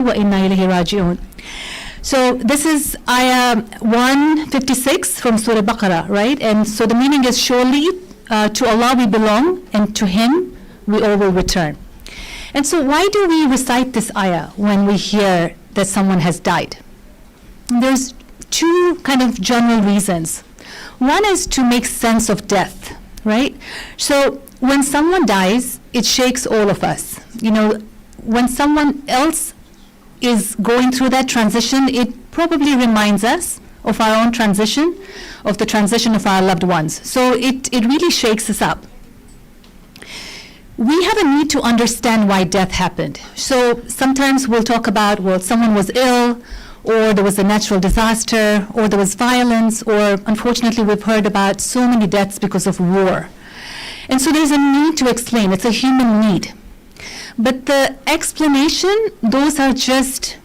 wa inna ilayhi raji'un. So this is ayah 156 from Surah Baqarah, right? And so the meaning is, surely to Allah we belong, and to Him we all will return. And so why do we recite this ayah when we hear that someone has died? There's two kind of general reasons. One is to make sense of death, right? So when someone dies, it shakes all of us. You know, when someone else is going through that transition, it probably reminds us of our own transition, of the transition of our loved ones. So it really shakes us up. We have a need to understand why death happened. So sometimes we'll talk about, well, someone was ill, or there was a natural disaster, or there was violence, or unfortunately we've heard about so many deaths because of war. And so there's a need to explain. It's a human need. But the explanation, those are just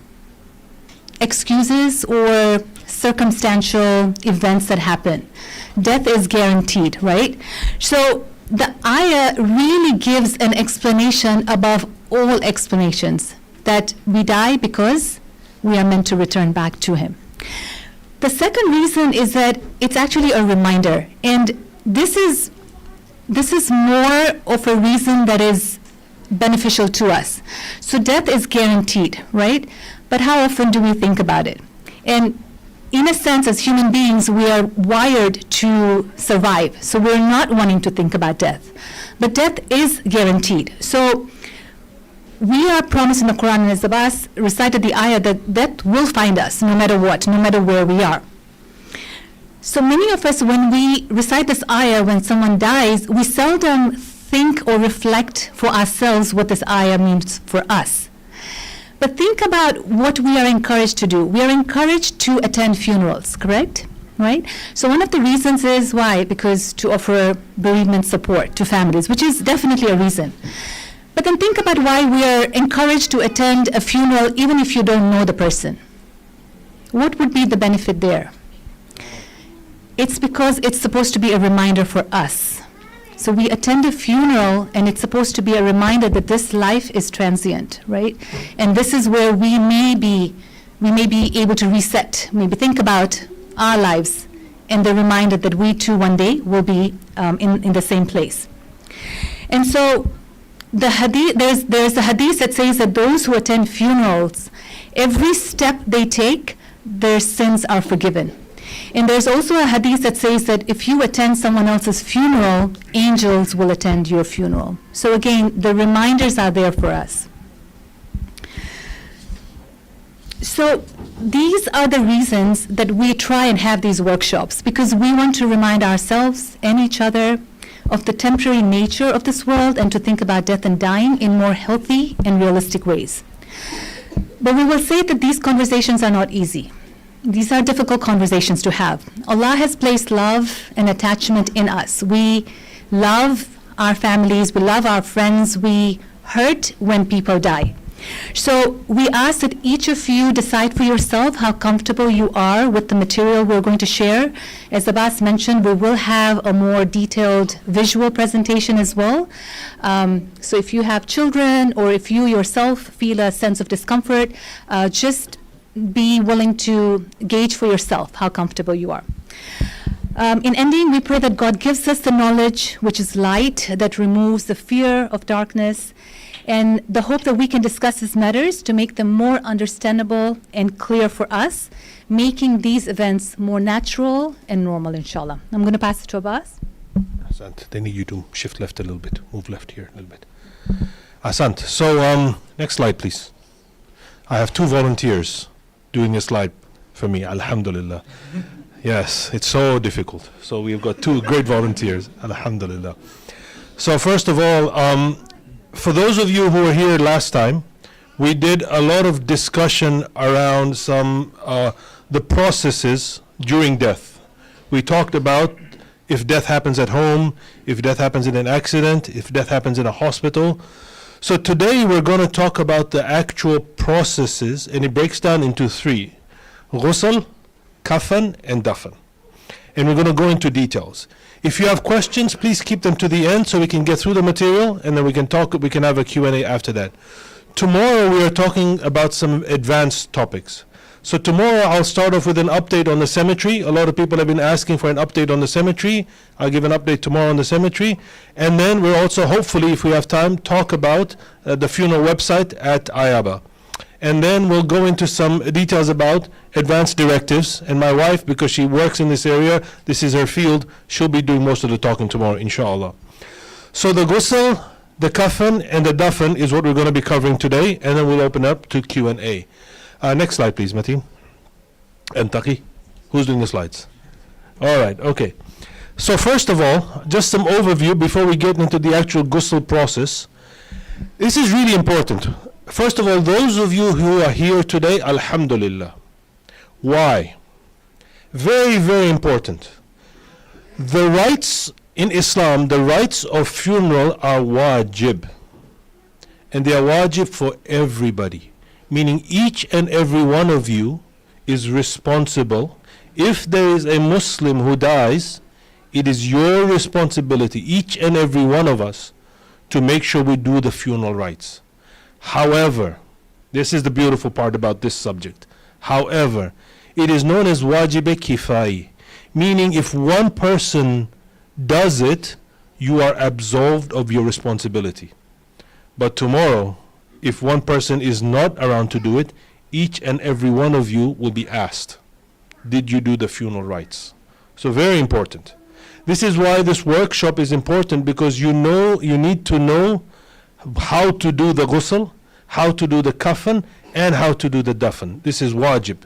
excuses or circumstantial events that happen. Death is guaranteed, right? So the ayah really gives an explanation above all explanations, that we die because we are meant to return back to Him. The second reason is that it's actually a reminder, and this is more of a reason that is beneficial to us. So death is guaranteed, right? But how often do we think about it? And in a sense, as human beings, we are wired to survive. So we're not wanting to think about death. But death is guaranteed. So we are promised in the Quran, and as Abbas recited the ayah, that death will find us no matter what, no matter where we are. So many of us, when we recite this ayah, when someone dies, we seldom think or reflect for ourselves what this ayah means for us. But think about what we are encouraged to do. We are encouraged to attend funerals, correct? Right? So one of the reasons is why? Because to offer bereavement support to families, which is definitely a reason. But then think about why we are encouraged to attend a funeral even if you don't know the person. What would be the benefit there? It's because it's supposed to be a reminder for us. So we attend a funeral, and it's supposed to be a reminder that this life is transient, right? And this is where we may be able to reset, maybe think about our lives, and the reminder that we too one day will be in the same place. And so the hadith, there's a hadith that says that those who attend funerals, every step they take, their sins are forgiven. And there's also a hadith that says that if you attend someone else's funeral, angels will attend your funeral. So again, the reminders are there for us. So these are the reasons that we try and have these workshops, because we want to remind ourselves and each other of the temporary nature of this world, and to think about death and dying in more healthy and realistic ways. But we will say that these conversations are not easy. These are difficult conversations to have. Allah has placed love and attachment in us. We love our families, we love our friends, we hurt when people die. So we ask that each of you decide for yourself how comfortable you are with the material we're going to share. As Abbas mentioned, we will have a more detailed visual presentation as well. So if you have children, or if you yourself feel a sense of discomfort, just be willing to gauge for yourself how comfortable you are. In ending, we pray that God gives us the knowledge, which is light, that removes the fear of darkness, and the hope that we can discuss these matters to make them more understandable and clear for us, making these events more natural and normal, inshallah. I'm going to pass it to Abbas. Asant, they need you to shift left a little bit, move left here a little bit. Asant, so next slide, please. I have two volunteers doing a slide for me, alhamdulillah. Yes, it's so difficult. So we've got two great volunteers, alhamdulillah. So first of all, for those of you who were here last time, we did a lot of discussion around some the processes during death. We talked about if death happens at home, if death happens in an accident, if death happens in a hospital. So today we're going to talk about the actual processes, and it breaks down into three: ghusl, kafan, and dafan. And we're going to go into details. If you have questions, please keep them to the end so we can get through the material, and then we can talk. We can have a Q&A after that. tomorrow we are talking about some advanced topics. So tomorrow I'll start off with an update on the cemetery. A lot of people have been asking for an update on the cemetery. I'll give an update tomorrow on the cemetery. And then we'll also, hopefully, if we have time, talk about the funeral website at IABA. And then we'll go into some details about advanced directives. And my wife, because she works in this area, this is her field, she'll be doing most of the talking tomorrow, inshallah. So the ghusl, the kafan, and the dafan is what we're going to be covering today. And then we'll open up to Q&A. Next slide, please, Mateen. And Taqi. Who's doing the slides? All right, okay. So first of all, just some overview before we get into the actual ghusl process. This is really important. First of all, those of you who are here today, alhamdulillah. Why? Very, very important. The rites in Islam, the rites of funeral are wajib. And they are wajib for everybody. Meaning each and every one of you is responsible. If there is a Muslim who dies, it is your responsibility, each and every one of us, to make sure we do the funeral rites. However, this is the beautiful part about this subject. However, it is known as wajib kifai, meaning if one person does it, you are absolved of your responsibility. But tomorrow, if one person is not around to do it, each and every one of you will be asked, did you do the funeral rites? So very important. This is why this workshop is important, because you need to know how to do the ghusl, how to do the kafan, and how to do the dafan. This is wajib.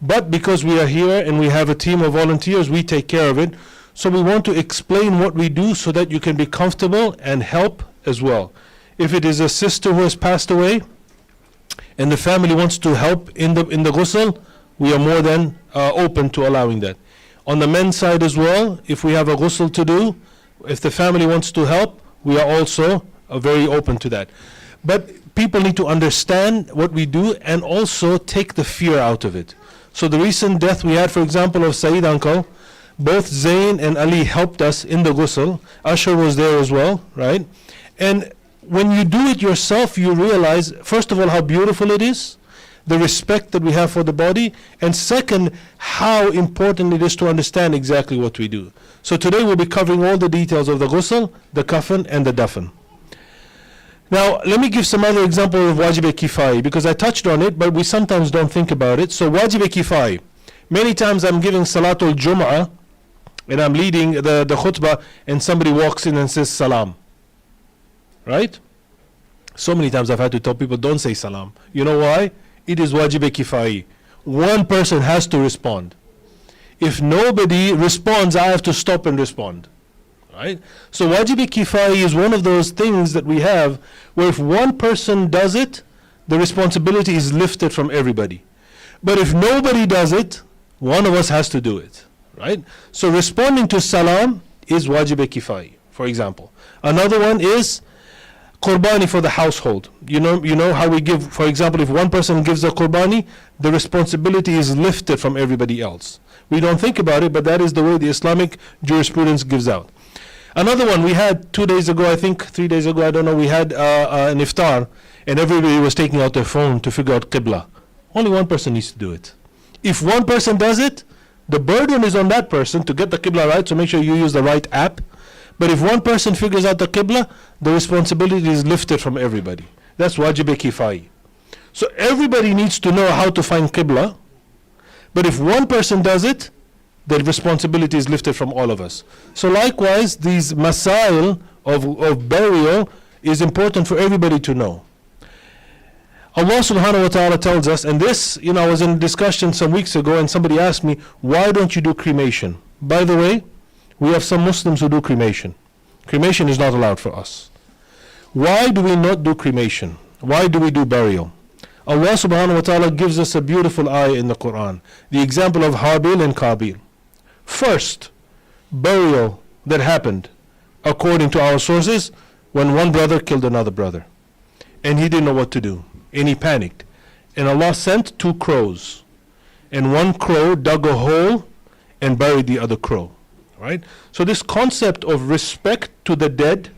But because we are here and we have a team of volunteers, we take care of it. So we want to explain what we do so that you can be comfortable and help as well. If it is a sister who has passed away and the family wants to help in the ghusl, we are more than open to allowing that. On the men's side as well, if we have a ghusl to do, if the family wants to help, we are also very open to that. But people need to understand what we do and also take the fear out of it. So the recent death we had, for example, of Saeed uncle, both Zain and Ali helped us in the ghusl. Ashar was there as well, right? And when you do it yourself, you realize, first of all, how beautiful it is, the respect that we have for the body, and second, how important it is to understand exactly what we do. So today we'll be covering all the details of the ghusl, the kafan, and the dafan. Now, let me give some other example of wajib kifai, because I touched on it, but we sometimes don't think about it. So wajib kifai. Many times I'm giving Salatul Jum'ah, and I'm leading the khutbah, and somebody walks in and says salam. Right? So many times I've had to tell people, don't say salam. You know why? It is wajib kifai. One person has to respond. If nobody responds, I have to stop and respond. Right? So wajib kifai is one of those things that we have where if one person does it, the responsibility is lifted from everybody. But if nobody does it, one of us has to do it. Right? So responding to salam is wajib kifai, for example. Another one is qurbani for the household. You know how we give, for example, if one person gives a qurbani, the responsibility is lifted from everybody else. We don't think about it, but that is the way the Islamic jurisprudence gives out. Another one we had 2 days ago, I think 3 days ago, I don't know, we had an iftar, and everybody was taking out their phone to figure out qibla. Only one person needs to do it. If one person does it, the burden is on that person to get the qibla right, so make sure you use the right app. But if one person figures out the qibla, the responsibility is lifted from everybody. That's wajib kifai. So everybody needs to know how to find qibla, but if one person does it, the responsibility is lifted from all of us. So likewise, these masail of burial is important for everybody to know. Allah subhanahu wa ta'ala tells us, and this, I was in a discussion some weeks ago and somebody asked me, why don't you do cremation? By the way, we have some Muslims who do cremation. Cremation is not allowed for us. Why do we not do cremation? Why do we do burial? Allah subhanahu wa ta'ala gives us a beautiful ayah in the Quran. The example of Habil and Qabil. First, burial that happened, according to our sources, when one brother killed another brother. And he didn't know what to do. And he panicked. And Allah sent 2 crows. And one crow dug a hole and buried the other crow. Right? So this concept of respect to the dead,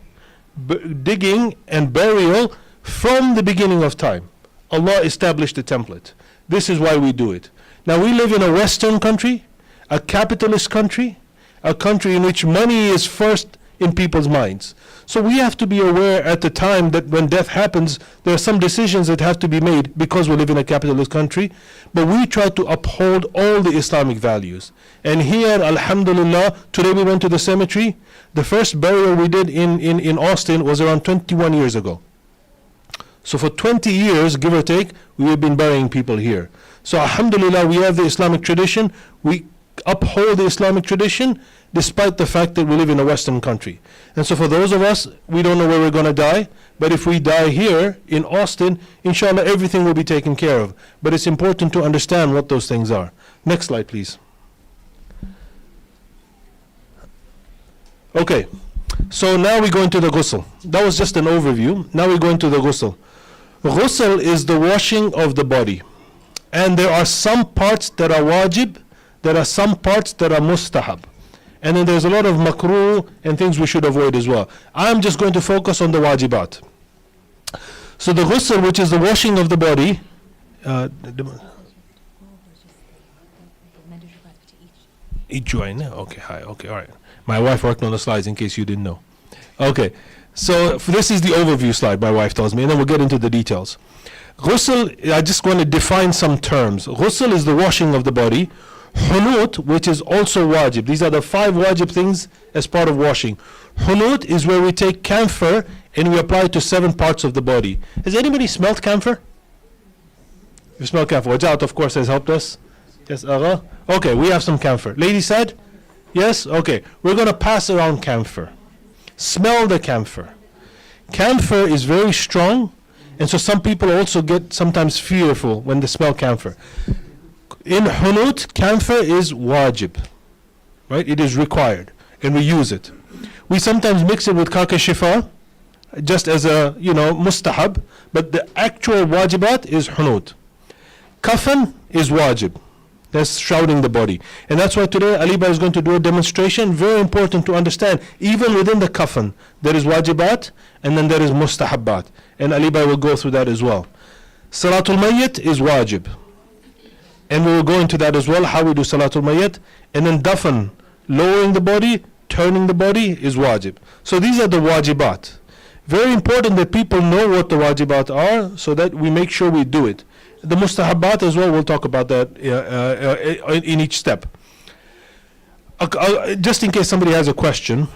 digging and burial From the beginning of time, Allah established a template. This is why we do it. Now we live in a Western country, a capitalist country, a country in which money is first in people's minds. So we have to be aware at the time that when death happens, there are some decisions that have to be made because we live in a capitalist country, but we try to uphold all the Islamic values. And here, alhamdulillah, today we went to the cemetery. The first burial we did in Austin was around 21 years ago. So for 20 years, give or take, we have been burying people here. So alhamdulillah, we have the Islamic tradition. We uphold the Islamic tradition despite the fact that we live in a Western country. And so for those of us, we don't know where we're going to die, but if we die here in Austin, inshallah, everything will be taken care of. But it's important to understand what those things are. Next slide, please. Okay, so now we go into the ghusl. That was just an overview. Now we go into the ghusl. Ghusl is the washing of the body. And there are some parts that are wajib, there are some parts that are mustahab. And then there's a lot of makruh and things we should avoid as well. I'm just going to focus on the wajibat. So the ghusl, which is the washing of the body, each join. Okay, hi. Okay, all right. My wife worked on the slides in case you didn't know. Okay, so this is the overview slide my wife tells me, and then we'll get into the details. Ghusl, I just want to define some terms. Ghusl is the washing of the body. Hunut, which is also wajib. These are the 5 wajib things as part of washing. Hunut is where we take camphor and we apply it to 7 parts of the body. Has anybody smelled camphor? You smell camphor. Wajat, of course, has helped us. Yes, Agha? Okay, we have some camphor. Lady said? Yes? Okay. We're going to pass around camphor. Smell the camphor. Camphor is very strong, and so some people also get sometimes fearful when they smell camphor. In hunut, camphor is wajib, right? It is required, and we use it. We sometimes mix it with kaka shifa, just as a, mustahab, but the actual wajibat is hunut. Kafan is wajib. That's shrouding the body. And that's why today Aliba is going to do a demonstration. Very important to understand, even within the kafan, there is wajibat, and then there is mustahabbat. And Aliba will go through that as well. Salatul Mayyit is wajib. And we will go into that as well, how we do Salatul Mayyit. And then dafan, lowering the body, turning the body, is wajib. So these are the wajibat. Very important that people know what the wajibat are, so that we make sure we do it. The mustahabbat as well, we'll talk about that in each step. Just in case somebody has a question,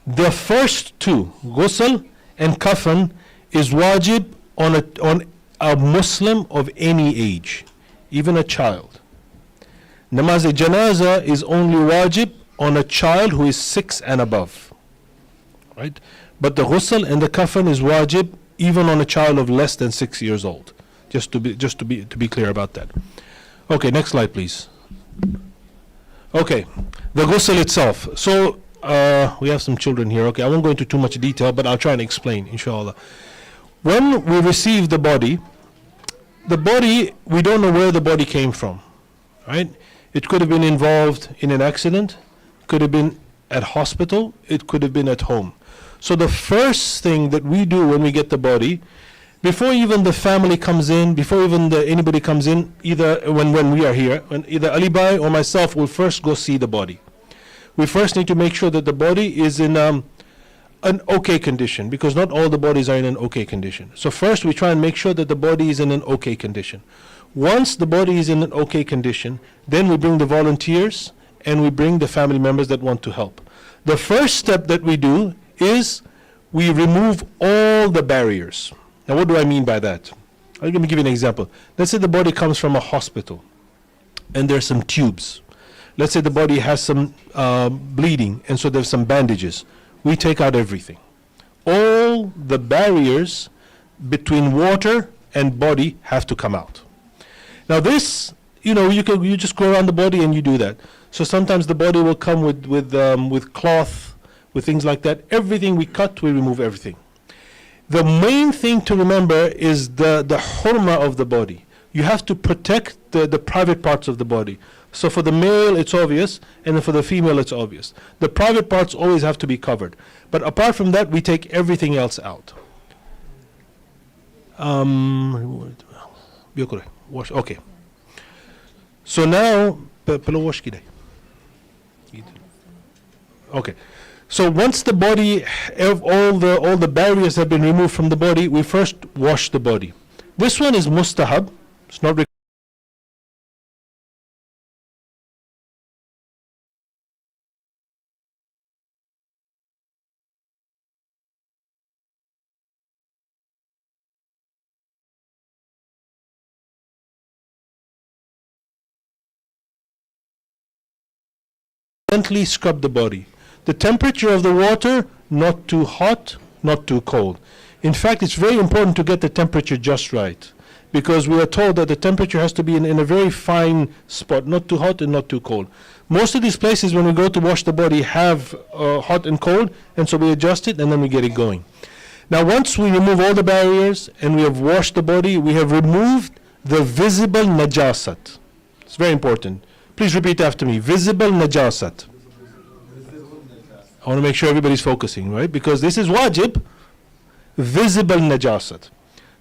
the first 2, ghusl and kafan, is wajib on a Muslim of any age, even a child. Namaz-e-janaza is only wajib on a child who is 6 and above, right? But the ghusl and the kafan is wajib even on a child of less than 6 years old. Just to be clear about that. Okay, next slide, please. Okay, the ghusl itself. So we have some children here. Okay, I won't go into too much detail, but I'll try and explain, inshallah. When we receive the body, we don't know where the body came from, right? It could have been involved in an accident, could have been at hospital, it could have been at home. So the first thing that we do when we get the body, before even the family comes in, before even anybody comes in, either when we are here, when either Ali Bhai or myself will first go see the body. We first need to make sure that the body is in an okay condition, because not all the bodies are in an okay condition. So first we try and make sure that the body is in an okay condition. Once the body is in an okay condition, then we bring the volunteers and we bring the family members that want to help. The first step that we do is we remove all the barriers. Now, what do I mean by that? Let me give you an example. Let's say the body comes from a hospital and there's some tubes. Let's say the body has some bleeding, and so there's some bandages. We take out everything. All the barriers between water and body have to come out. Now this, you just go around the body and you do that. So sometimes the body will come with cloth, with things like that. Everything we cut, we remove everything. The main thing to remember is the hurma of the body. You have to protect the private parts of the body. So for the male, it's obvious, and then for the female, it's obvious. The private parts always have to be covered. But apart from that, we take everything else out. بيكره wash. Okay. So now pelo wash كده. Okay. So once the body, all the barriers have been removed from the body, we first wash the body. This one is mustahab. It's not gently scrub the body. The temperature of the water, not too hot, not too cold. In fact, it's very important to get the temperature just right, because we are told that the temperature has to be in a very fine spot, not too hot and not too cold. Most of these places, when we go to wash the body, have hot and cold, and so we adjust it and then we get it going. Now, once we remove all the barriers and we have washed the body, we have removed the visible najasat. It's very important. Please repeat after me. Visible najasat. I want to make sure everybody's focusing, right? Because this is wajib. Visible najasat.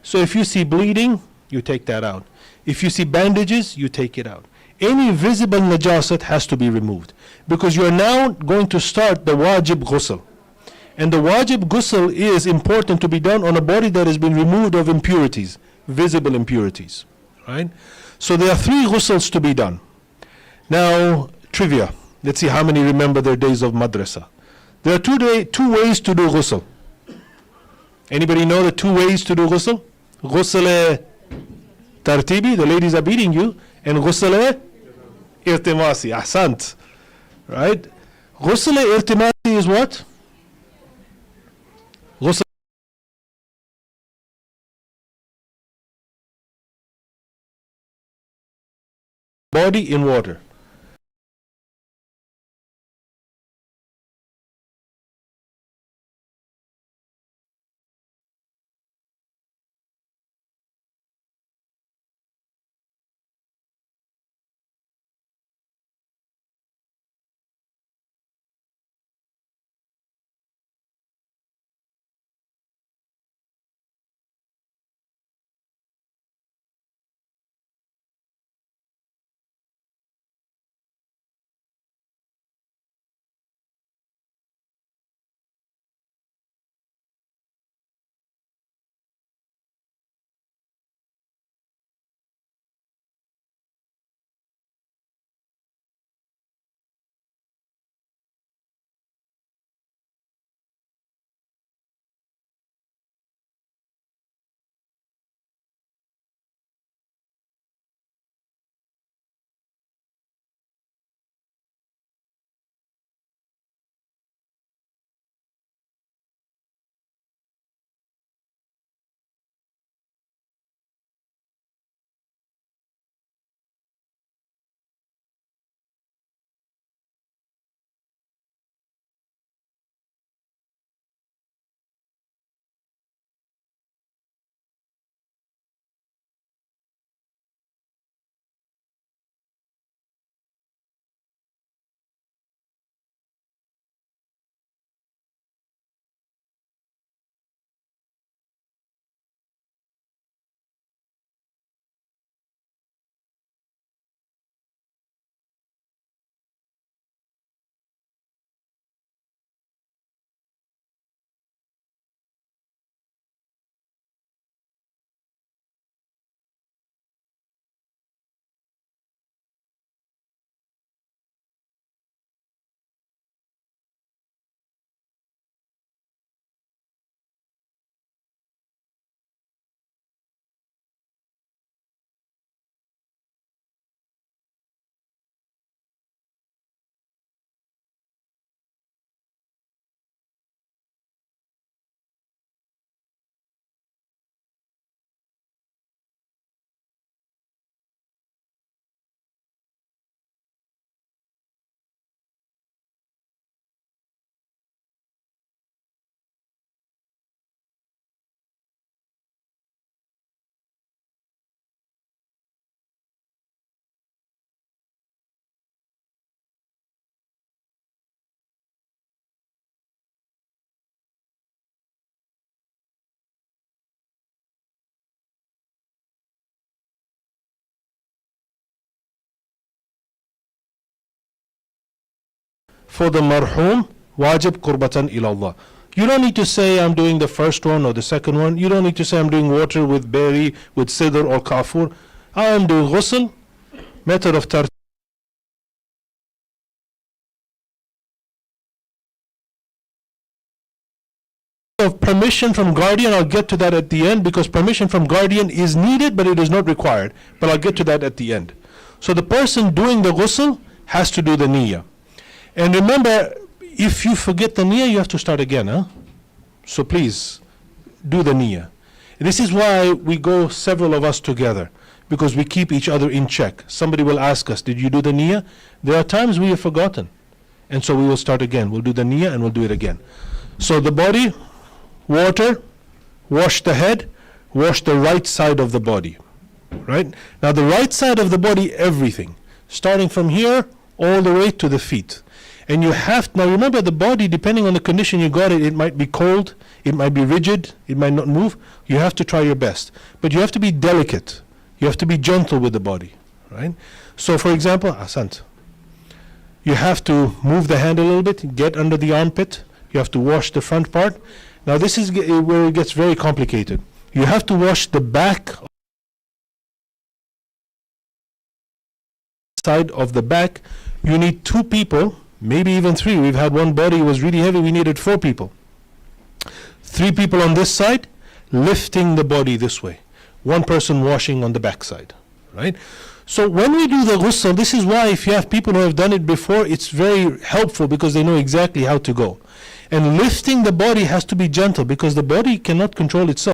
So if you see bleeding, you take that out. If you see bandages, you take it out. Any visible najasat has to be removed, because you are now going to start the wajib ghusl. And the wajib ghusl is important to be done on a body that has been removed of impurities, visible impurities, right? So there are 3 ghusls to be done. Now, trivia. Let's see how many remember their days of madrasa. There are two ways to do ghusl. Anybody know the 2 ways to do ghusl? Ghusl tartibi, the ladies are beating you, and ghusl irtimasi, ahsant. Right? Ghusl irtimasi is what? Ghusl body in water. for the marhum, wajib qurbatan ilallah. You don't need to say I'm doing the first one or the second one. You don't need to say I'm doing water with berry, with sidr or kafur. I am doing ghusl, method of tartib. Of permission from guardian, I'll get to that at the end, because permission from guardian is needed but it is not required, but I'll get to that at the end. So the person doing the ghusl has to do the niyyah. And remember, if you forget the niyyah, you have to start again, huh? So please do the niyyah. This is why we go, several of us together, because we keep each other in check. Somebody will ask us, did you do the niyyah? There are times we have forgotten, and so we will start again. We'll do the niyyah and we'll do it again. So the body, water, wash the head, wash the right side of the body, right? Now the right side of the body, everything, starting from here all the way to the feet. And you have, now remember, the body, depending on the condition you got it, it might be cold, it might be rigid, it might not move. You have to try your best. But you have to be delicate. You have to be gentle with the body, right? So for example, Asant, you have to move the hand a little bit, get under the armpit. You have to wash the front part. Now this is where it gets very complicated. You have to wash the back side of the back. You need 2 people, maybe even 3. We've had one body was really heavy, we needed 4 people. 3 people on this side, lifting the body this way. 1 person washing on the back side, right? So when we do the ghusl, this is why if you have people who have done it before, it's very helpful because they know exactly how to go. And lifting the body has to be gentle because the body cannot control itself.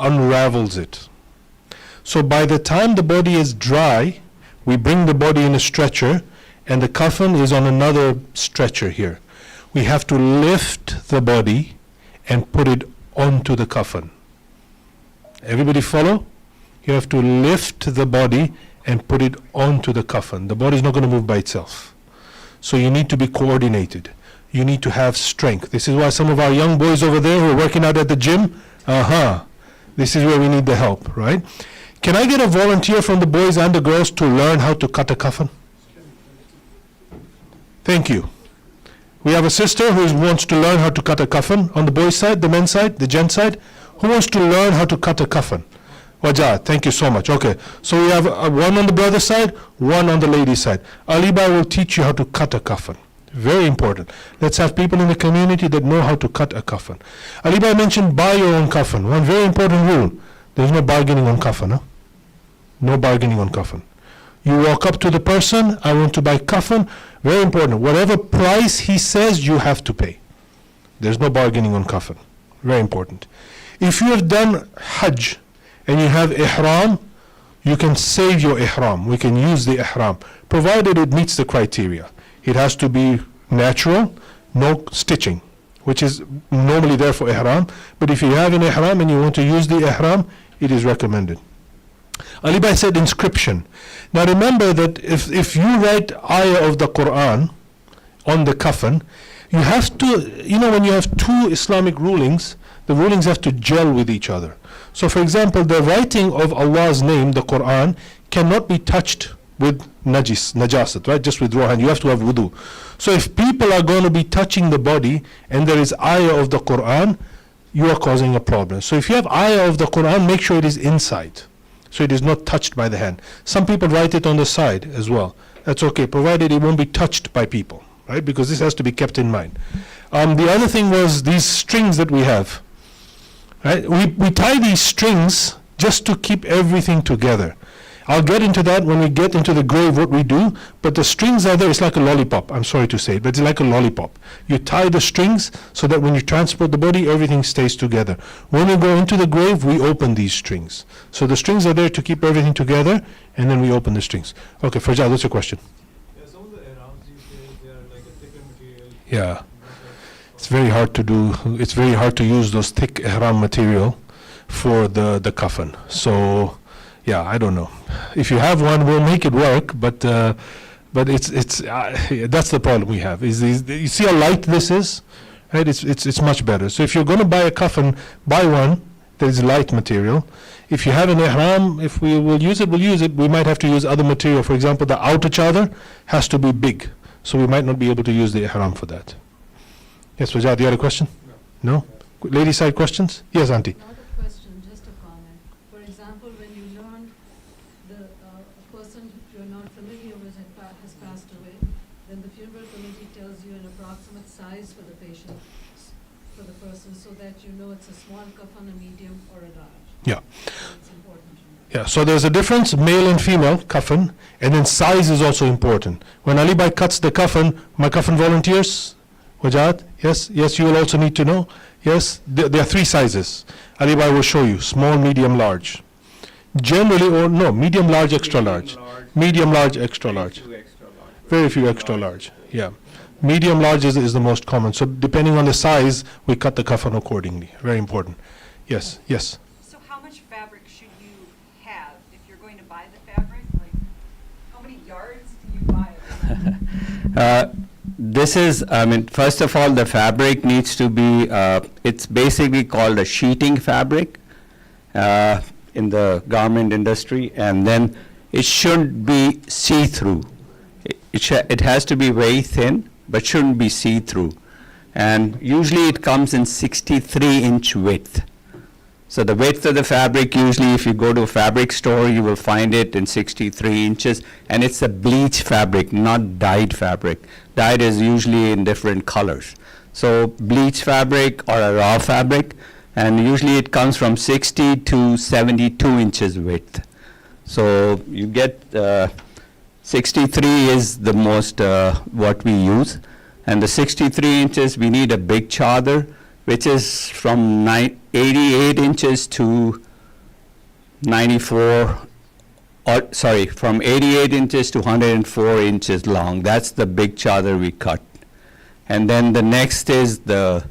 unravels it. So by the time the body is dry, we bring the body in a stretcher, and the coffin is on another stretcher here. We have to lift the body and put it onto the coffin. Everybody follow? You have to lift the body and put it onto the coffin. The body is not going to move by itself. So you need to be coordinated. You need to have strength. This is why some of our young boys over there who are working out at the gym, this is where we need the help, right? Can I get a volunteer from the boys and the girls to learn how to cut a coffin? Thank you. We have a sister who wants to learn how to cut a coffin on the boys' side, the men's side, the gent side. Who wants to learn how to cut a coffin? Wajah, thank you so much. Okay, so we have one on the brother's side, one on the lady's side. Alibai will teach you how to cut a coffin. Very important. Let's have people in the community that know how to cut a coffin. Alibai mentioned buy your own coffin. One very important rule. There's no bargaining on coffin. Huh? No bargaining on coffin. You walk up to the person, I want to buy coffin. Very important. Whatever price he says, you have to pay. There's no bargaining on coffin. Very important. If you have done Hajj and you have ihram, you can save your ihram. We can use the ihram, provided it meets the criteria. It has to be natural, no stitching, which is normally there for ihram. But if you have an ihram and you want to use the ihram, it is recommended. Alibai said inscription. Now remember that if you write ayah of the Quran on the coffin, you have to, when you have two Islamic rulings, the rulings have to gel with each other. So for example, the writing of Allah's name, the Quran, cannot be touched with najasat, right? Just with raw hand. You have to have wudu. So if people are going to be touching the body and there is ayah of the Quran, you are causing a problem. So if you have ayah of the Quran, make sure it is inside, so it is not touched by the hand. Some people write it on the side as well. That's okay, provided it won't be touched by people, right? Because this has to be kept in mind. The other thing was these strings that we have, right? We tie these strings just to keep everything together. I'll get into that when we get into the grave, what we do, but the strings are there. It's like a lollipop. I'm sorry to say it, but it's like a lollipop. You tie the strings so that when you transport the body, everything stays together. When we go into the grave, we open these strings. So the strings are there to keep everything together, and then we open the strings. Okay, Farjad, what's your question? Yeah, some of the ihrams these days, they are like a thicker material. Yeah. It's very hard to do. It's very hard to use those thick ihram material for the coffin. So, yeah, I don't know. If you have one, we'll make it work. But it's that's the problem we have. Is you see how light this is, right? It's much better. So if you're going to buy a coffin, buy one that is light material. If you have an ihram, if we will use it, we'll use it. We might have to use other material. For example, the outer chadar has to be big, so we might not be able to use the ihram for that. Yes, Wajad, you had a question? No? Lady side questions? Yes, Auntie. Not a question, just a comment. For example, when you learn a person you're not familiar with has passed away, then the funeral committee tells you an approximate size for the patient, for the person, so that you know it's a small coffin, a medium, or a large. Yeah. So it's important to know. Yeah, so there's a difference, male and female coffin, and then size is also important. When Alibai cuts the coffin, my coffin volunteers, Wajad, yes, you will also need to know. Yes, there are three sizes. Alibai will show you, small, medium, large. Generally, or no, medium, large, extra large. Medium, large, extra large. Very few extra large, yeah. Medium, large is the most common. So depending on the size, we cut the coffin accordingly. Very important. Yes. So how much fabric should you have if you're going to buy the fabric? Like, how many yards do you buy? First of all, the fabric needs to be, it's basically called a sheeting fabric in the garment industry, and then it shouldn't be see-through. It has to be very thin, but shouldn't be see-through. And usually it comes in 63-inch width. So the width of the fabric, usually if you go to a fabric store, you will find it in 63 inches, and it's a bleach fabric, not dyed fabric. Dyed is usually in different colors. So bleach fabric or a raw fabric, and usually it comes from 60 to 72 inches width. So you get 63 is the most what we use, and the 63 inches we need a big chadar, which is from 88 inches to 94, or sorry, from 88 inches to 104 inches long. That's the big chadar we cut. And then the next is the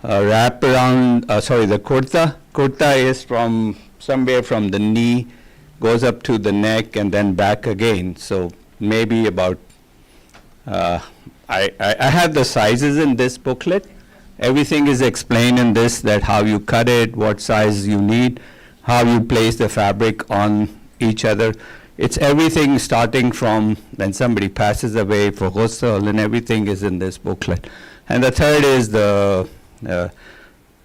wraparound, the kurta. Kurta is from somewhere from the knee, goes up to the neck and then back again. So maybe about, I have the sizes in this booklet. Everything is explained in this, that how you cut it, what size you need, how you place the fabric on each other. It's everything starting from when somebody passes away for ghusl, and everything is in this booklet. And the third is the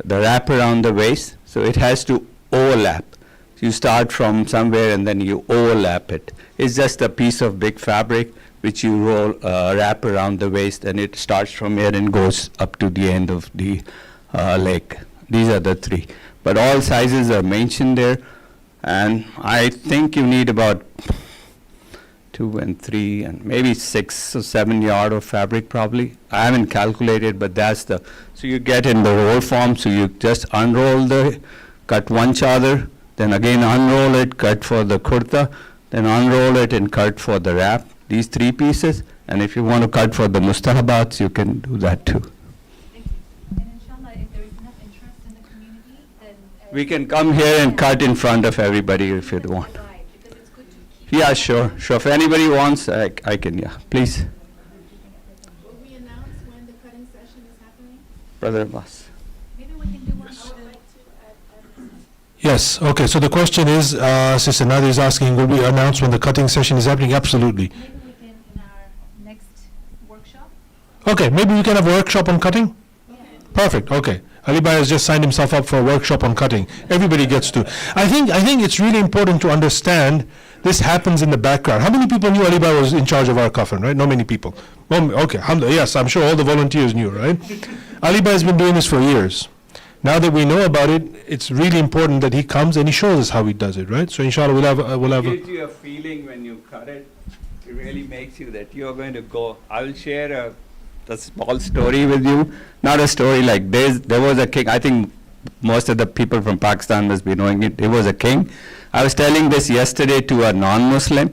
wrap around the waist. So it has to overlap. You start from somewhere and then you overlap it. It's just a piece of big fabric which you roll, wrap around the waist, and it starts from here and goes up to the end of the leg. These are the three. But all sizes are mentioned there. And I think you need about 2 and 3 and maybe 6 or 7 yards of fabric probably. I haven't calculated, but that's the, so you get in the roll form, so you just unroll cut one chadar, then again unroll it, cut for the kurta, then unroll it and cut for the wrap, these 3 pieces. And if you want to cut for the mustahabats, you can do that too. Thank you. And inshallah, if there is enough interest in the community, then We can come here and cut in front of everybody if you want. live, because it's good to keep. Yeah, sure. If anybody wants, I can, yeah, please. Will we announce when the cutting session is happening? Brother Abbas. Maybe we can do one. I would like to add. Yes, okay, so the question is, Sister Nadia is asking, will we announce when the cutting session is happening? Absolutely. Maybe we can in our next workshop. Okay, maybe we can have a workshop on cutting? Perfect, okay. Ali Bhai has just signed himself up for a workshop on cutting. Everybody gets to. I think it's really important to understand this happens in the background. How many people knew Ali Bhai was in charge of our coffin, right? Not many people. Okay, yes, I'm sure all the volunteers knew, right? Ali Bhai has been doing this for years. Now that we know about it, it's really important that he comes and he shows us how he does it, right? So inshallah we'll have Gives you a feeling when you cut it. It really makes you that you're going to go. I will share a small story with you. Not a story like this. There was a king. I think most of the people from Pakistan must be knowing it. It was a king. I was telling this yesterday to a non-Muslim.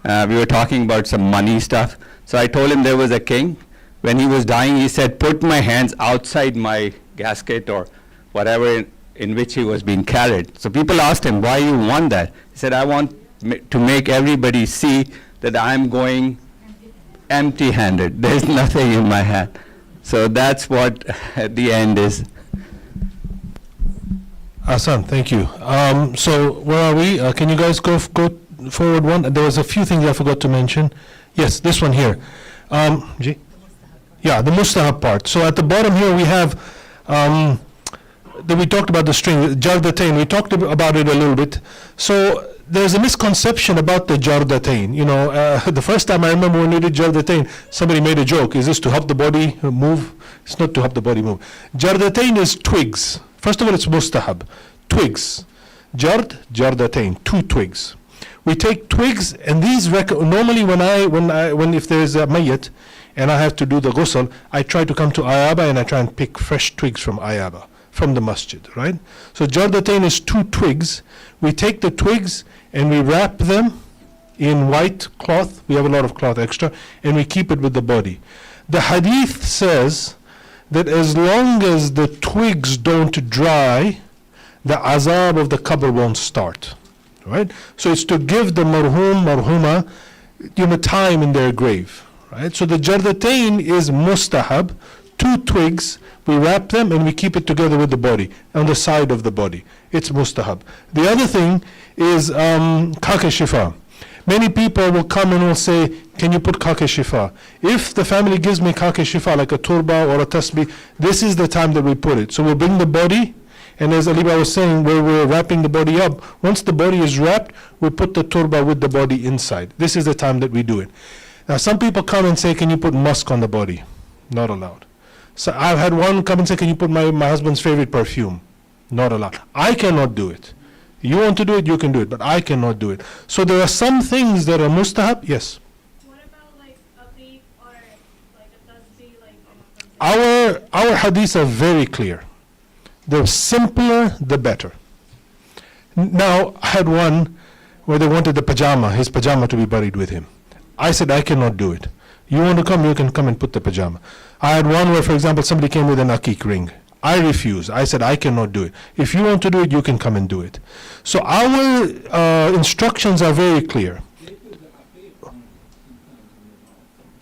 We were talking about some money stuff. So I told him there was a king. When he was dying, he said, put my hands outside my casket or whatever in which he was being carried. So people asked him, why you want that? He said, I want to make everybody see that I'm going empty-handed. There's nothing in my hand. So that's what at the end is. Hassan, thank you. So where are we? Can you guys go forward one? There was a few things I forgot to mention. Yes, this one here. G? Yeah, the mustahab part. So at the bottom here we have, we talked about the string, jardatain. We talked about it a little bit. So there's a misconception about the jardatain. You know, the first time I remember when we did jardatain, somebody made a joke. Is this to help the body move? It's not to help the body move. Jardatain is twigs. First of all, it's mustahab. Twigs. Jardatain, 2 twigs. We take twigs, and these normally when if there is a mayyat and I have to do the ghusl, I try to come to IABA and I try and pick fresh twigs from IABA, from the masjid, right? So jardatain is 2 twigs. We take the twigs and we wrap them in white cloth. We have a lot of cloth extra, and we keep it with the body. The hadith says that as long as the twigs don't dry, the azab of the qabr won't start. Right? So it's to give the marhuma, time in their grave. Right? So the jardatain is mustahab, 2 twigs, we wrap them and we keep it together with the body, on the side of the body. It's mustahab. The other thing is kake shifa. Many people will come and will say, can you put kake shifa? If the family gives me kake shifa, like a turba or a tasbih, this is the time that we put it. So we'll bring the body, and as Ali Bhai was saying, where we're wrapping the body up, once the body is wrapped, we put the turba with the body inside. This is the time that we do it. Now some people come and say, can you put musk on the body? Not allowed. So I've had one come and say, can you put my husband's favorite perfume? Not allowed. I cannot do it. You want to do it, you can do it, but I cannot do it. So there are some things that are mustahab, yes. What about like a beef or like a tasbih, Our hadiths are very clear. The simpler, the better. Now, I had one where they wanted his pajama to be buried with him. I said, I cannot do it. You want to come, you can come and put the pajama. I had one where, for example, somebody came with an akik ring. I refused. I said, I cannot do it. If you want to do it, you can come and do it. So our instructions are very clear.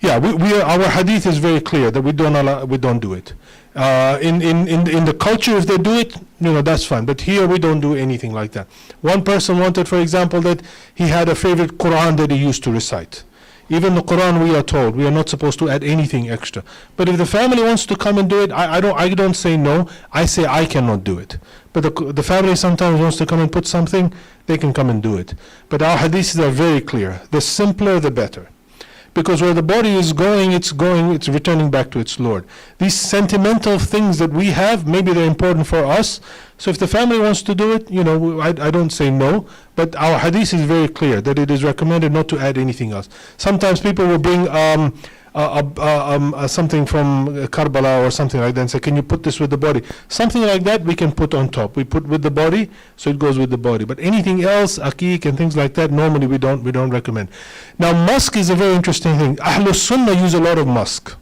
Yeah, our hadith is very clear that we don't do it. In the culture, if they do it, that's fine. But here we don't do anything like that. One person wanted, for example, that he had a favorite Quran that he used to recite. Even the Quran, we are told we are not supposed to add anything extra. But if the family wants to come and do it, I don't say no. I say I cannot do it. But the family sometimes wants to come and put something, they can come and do it. But our hadiths are very clear. The simpler, the better. Because where the body is going, it's returning back to its Lord. These sentimental things that we have, maybe they're important for us. So if the family wants to do it, I don't say no. But our hadith is very clear that it is recommended not to add anything else. Sometimes people will bring something from Karbala or something like that and say, can you put this with the body? Something like that we can put on top. We put with the body, so it goes with the body. But anything else, akik and things like that, normally we don't recommend. Now, musk is a very interesting thing. Ahlus Sunnah use a lot of musk.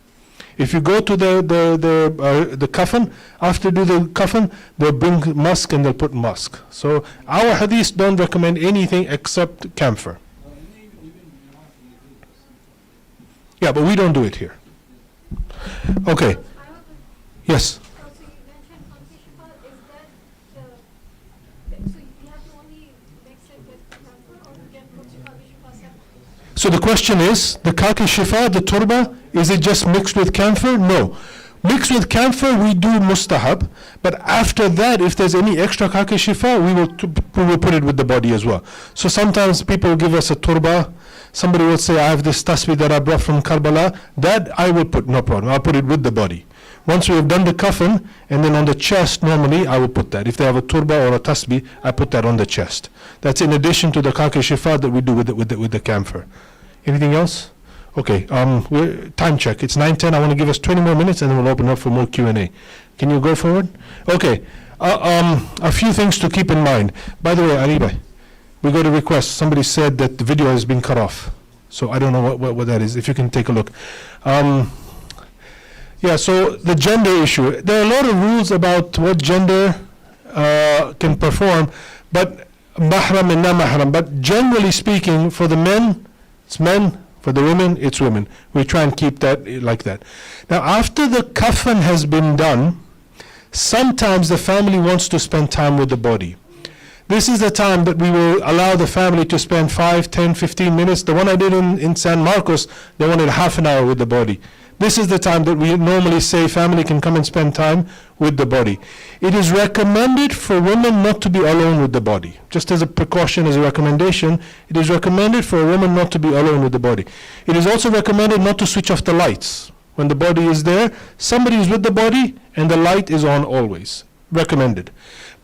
If you go to the coffin, after do the coffin, they'll bring musk and they'll put musk. So our hadiths don't recommend anything except camphor. Yeah, but we don't do it here. Okay. Yes. So you mentioned Hanki Shifa, is that so you have to only mix it with camphor, or you can put Hanki Shifa separately? So the question is, the kaki shifa, the turba, is it just mixed with camphor? No. Mixed with camphor, we do mustahab, but after that, if there's any extra kaki shifa, we will put it with the body as well. So sometimes people give us a turba. Somebody will say, I have this tasbih that I brought from Karbala. That I will put, no problem. I'll put it with the body. Once we have done the coffin, and then on the chest, normally I will put that. If they have a turba or a tasbih, I put that on the chest. That's in addition to the kaki shifa that we do with the camphor. Anything else? Okay, time check. It's 9:10. I want to give us 20 more minutes, and then we'll open up for more Q&A. Can you go forward? Okay, a few things to keep in mind. By the way, Ariba, we got a request. Somebody said that the video has been cut off. So I don't know what that is. If you can take a look. Yeah, so the gender issue. There are a lot of rules about what gender can perform, but mahram and non-mahram. But generally speaking, for the men, it's men. For the women, it's women. We try and keep that like that. Now, after the coffin has been done, sometimes the family wants to spend time with the body. This is the time that we will allow the family to spend 5, 10, 15 minutes. The one I did in San Marcos, they wanted half an hour with the body. This is the time that we normally say family can come and spend time with the body. It is recommended for women not to be alone with the body. Just as a precaution, as a recommendation, it is recommended for a woman not to be alone with the body. It is also recommended not to switch off the lights. When the body is there, somebody is with the body and the light is on always. Recommended.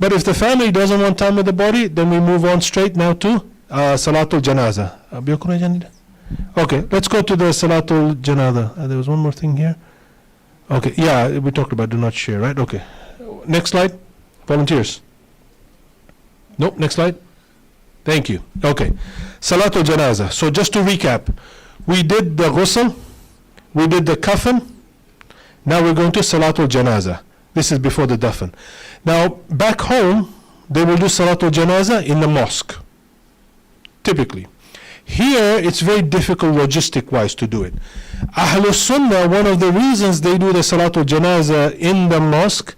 But if the family doesn't want time with the body, then we move on straight now to Salatul Janaza. Okay, let's go to the Salatul Janaza. There was one more thing here. Okay, yeah, we talked about do not share, right? Okay. Next slide. Volunteers. Nope, next slide. Thank you. Okay. Salatul Janaza. So just to recap, we did the ghusl, we did the coffin, now we're going to Salatul Janaza. This is before the dafn. Now, back home, they will do Salatul Janaza in the mosque, typically. Here, it's very difficult logistic-wise to do it. Ahlus Sunnah, one of the reasons they do the Salatul Janaza in the mosque,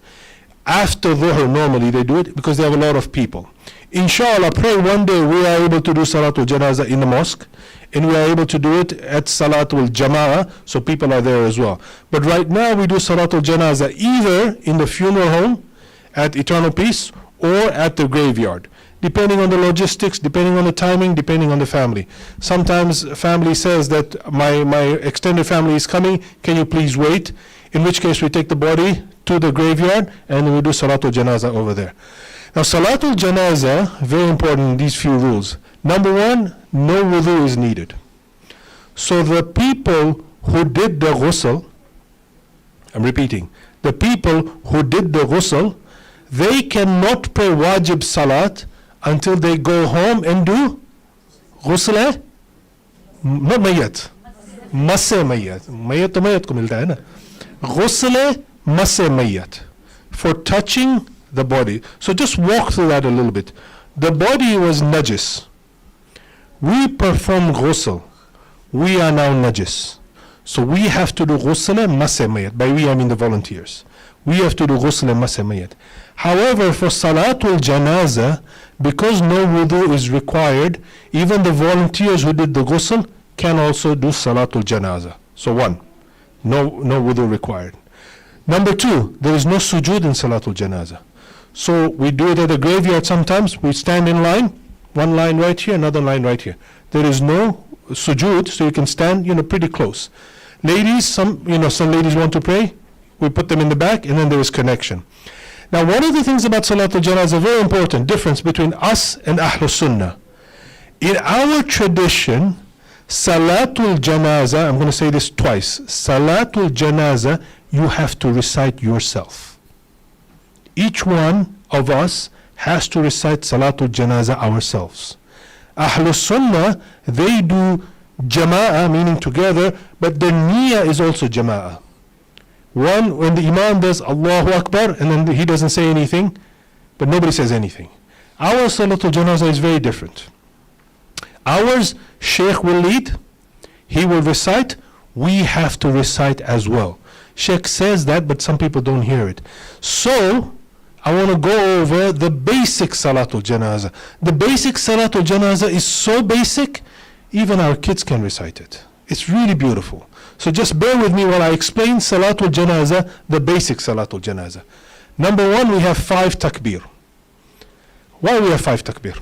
after Dhuhr normally they do it, because they have a lot of people. Inshallah, pray one day we are able to do Salatul Janaza in the mosque, and we are able to do it at Salatul Jama'ah, so people are there as well. But right now we do Salatul Janaza either in the funeral home, at Eternal Peace, or at the graveyard. Depending on the logistics, depending on the timing, depending on the family. Sometimes family says that my extended family is coming, can you please wait? In which case we take the body to the graveyard and we do Salatul Janaza over there. Now Salatul Janaza, very important, these few rules. Number one, no wudu is needed. So the people who did the ghusl, I'm repeating, the people who did the ghusl, they cannot pray wajib salat until they go home and do ghusl, not mayyat, masse mayyat. Mayyat to mayyat ko milta hai na. Ghusl masse mayyat, for touching the body. So just walk through that a little bit. The body was najis. We perform ghusl. We are now najis. So we have to do ghusl masse mayyat. By we I mean the volunteers. We have to do ghusl masse mayyat. However, for salatul janaza, because no wudu is required, even the volunteers who did the ghusl can also do salatul janaza. So one, no wudu required. Number two, there is no sujood in salatul janaza. So we do it at the graveyard sometimes. We stand in line, one line right here, another line right here. There is no sujood, so you can stand, pretty close. Ladies, some ladies want to pray. We put them in the back, and then there is connection. Now, one of the things about Salatul Janazah, very important difference between us and Ahlul Sunnah. In our tradition, Salatul Janazah, I'm going to say this twice, Salatul Janazah, you have to recite yourself. Each one of us has to recite Salatul Janazah ourselves. Ahlul Sunnah, they do jama'ah, meaning together, but their niyyah is also jama'ah. One, when the Imam does Allahu Akbar, and then he doesn't say anything, but nobody says anything. Our Salatul Janazah is very different. Ours, Sheikh will lead, he will recite, we have to recite as well. Sheikh says that, but some people don't hear it. So, I want to go over the basic Salatul Janazah. The basic Salatul Janazah is so basic, even our kids can recite it. It's really beautiful. So just bear with me while I explain Salatul Janazah, the basic Salatul Janazah. Number one, we have 5 takbir. Why we have 5 takbir?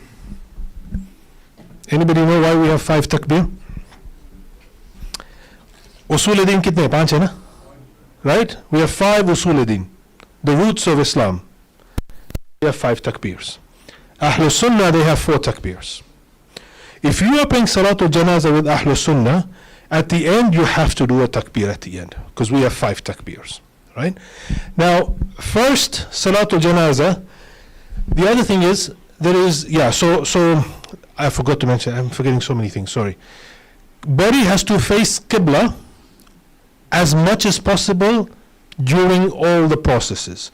Anybody know why we have 5 takbir? Usul din kitne? 5 hai na? Right? We have 5 usul din, the roots of Islam. We have 5 takbirs. Ahlul Sunnah, they have 4 takbirs. If you are praying Salatul Janazah with Ahlul Sunnah, at the end you have to do a takbir at the end, because we have 5 takbirs. Right? Now, first Salatul Janazah, the other thing is, so I forgot to mention, I'm forgetting so many things, sorry. Body has to face Qibla as much as possible during all the processes.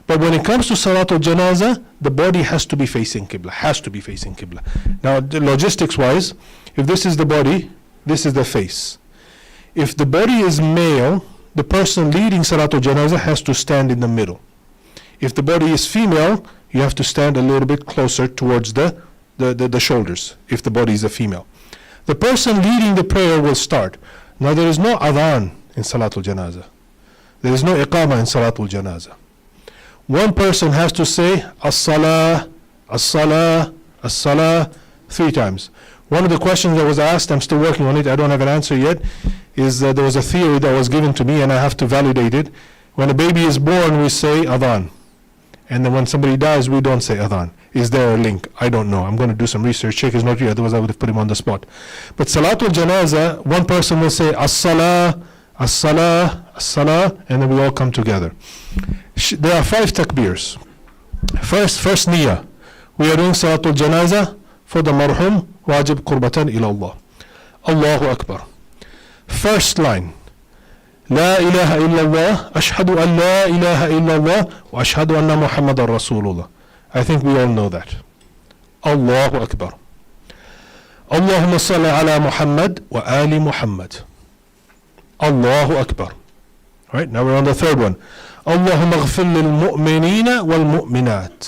But when it comes to Salatul Janazah, the body has to be facing Qibla, Now, logistics wise, if this is the body, this is the face. If the body is male, the person leading Salatul Janazah has to stand in the middle. If the body is female, you have to stand a little bit closer towards the shoulders, if the body is a female. The person leading the prayer will start. Now, there is no adhan in Salatul Janazah. There is no iqamah in Salatul Janazah. One person has to say as-salah, as-salah, as-salah 3 times. One of the questions that was asked, I'm still working on it, I don't have an answer yet, is there was a theory that was given to me and I have to validate it. When a baby is born, we say adhan. And then when somebody dies, we don't say adhan. Is there a link? I don't know. I'm going to do some research. Sheikh is not here, otherwise I would have put him on the spot. But Salatul Janazah, one person will say as-salah, as-salah, as-salah, and then we all come together. There are 5 takbirs. First niyyah. We are doing Salatul Janazah for the marhum, wajib qurbatan ila Allah. Allahu Akbar. First line. لا إله إلا الله أشهد أن لا إله إلا الله وأشهد أن محمد رسول الله. I think we all know that. Allahu Akbar. اللهم صل على محمد وآل محمد. Allahu Akbar. Right, now we're on the third one. اللهم اغفر للمؤمنين والمؤمنات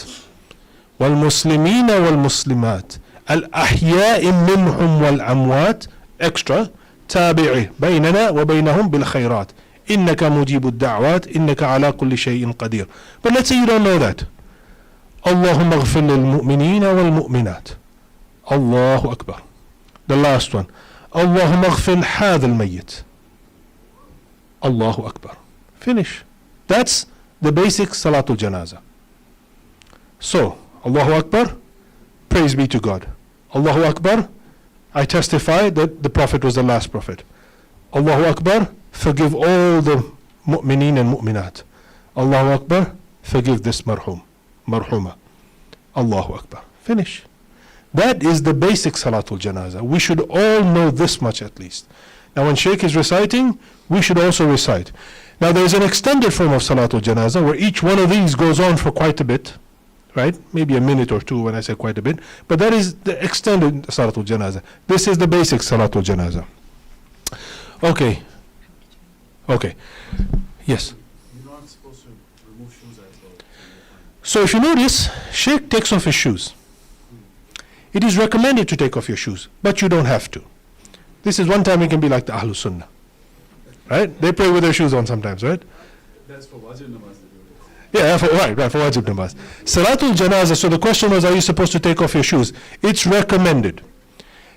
والمسلمين والمسلمات الأحياء منهم والأموات extra تابعه بيننا وبينهم بالخيرات إنك مجيب الدعوات إنك على كل شيء قدير. But let's say you don't know that. اللهم اغفر للمؤمنين والمؤمنات. الله أكبر. The last one. اللهم اغفر هذا الميت. الله أكبر. Finish. That's the basic Salatul Janazah. So, Allahu Akbar, praise be to God. Allahu Akbar, I testify that the Prophet was the last Prophet. Allahu Akbar, forgive all the mu'mineen and mu'minat. Allahu Akbar, forgive this marhuma. Allahu Akbar. Finish. That is the basic Salatul Janazah. We should all know this much at least. Now when Sheikh is reciting, we should also recite. Now there is an extended form of Salatul Janazah where each one of these goes on for quite a bit, right? Maybe a minute or two when I say quite a bit, but that is the extended Salatul Janazah. This is the basic Salatul Janazah. Okay. Okay. Yes. You're not supposed to remove shoes as well. So if you notice, Sheikh takes off his shoes. It is recommended to take off your shoes, but you don't have to. This is one time you can be like the Ahlul Sunnah. Right? They pray with their shoes on sometimes, right? That's for wajib namaz to do it. Yeah, right, for wajib namaz. Salatul Janazah, so the question was, are you supposed to take off your shoes? It's recommended.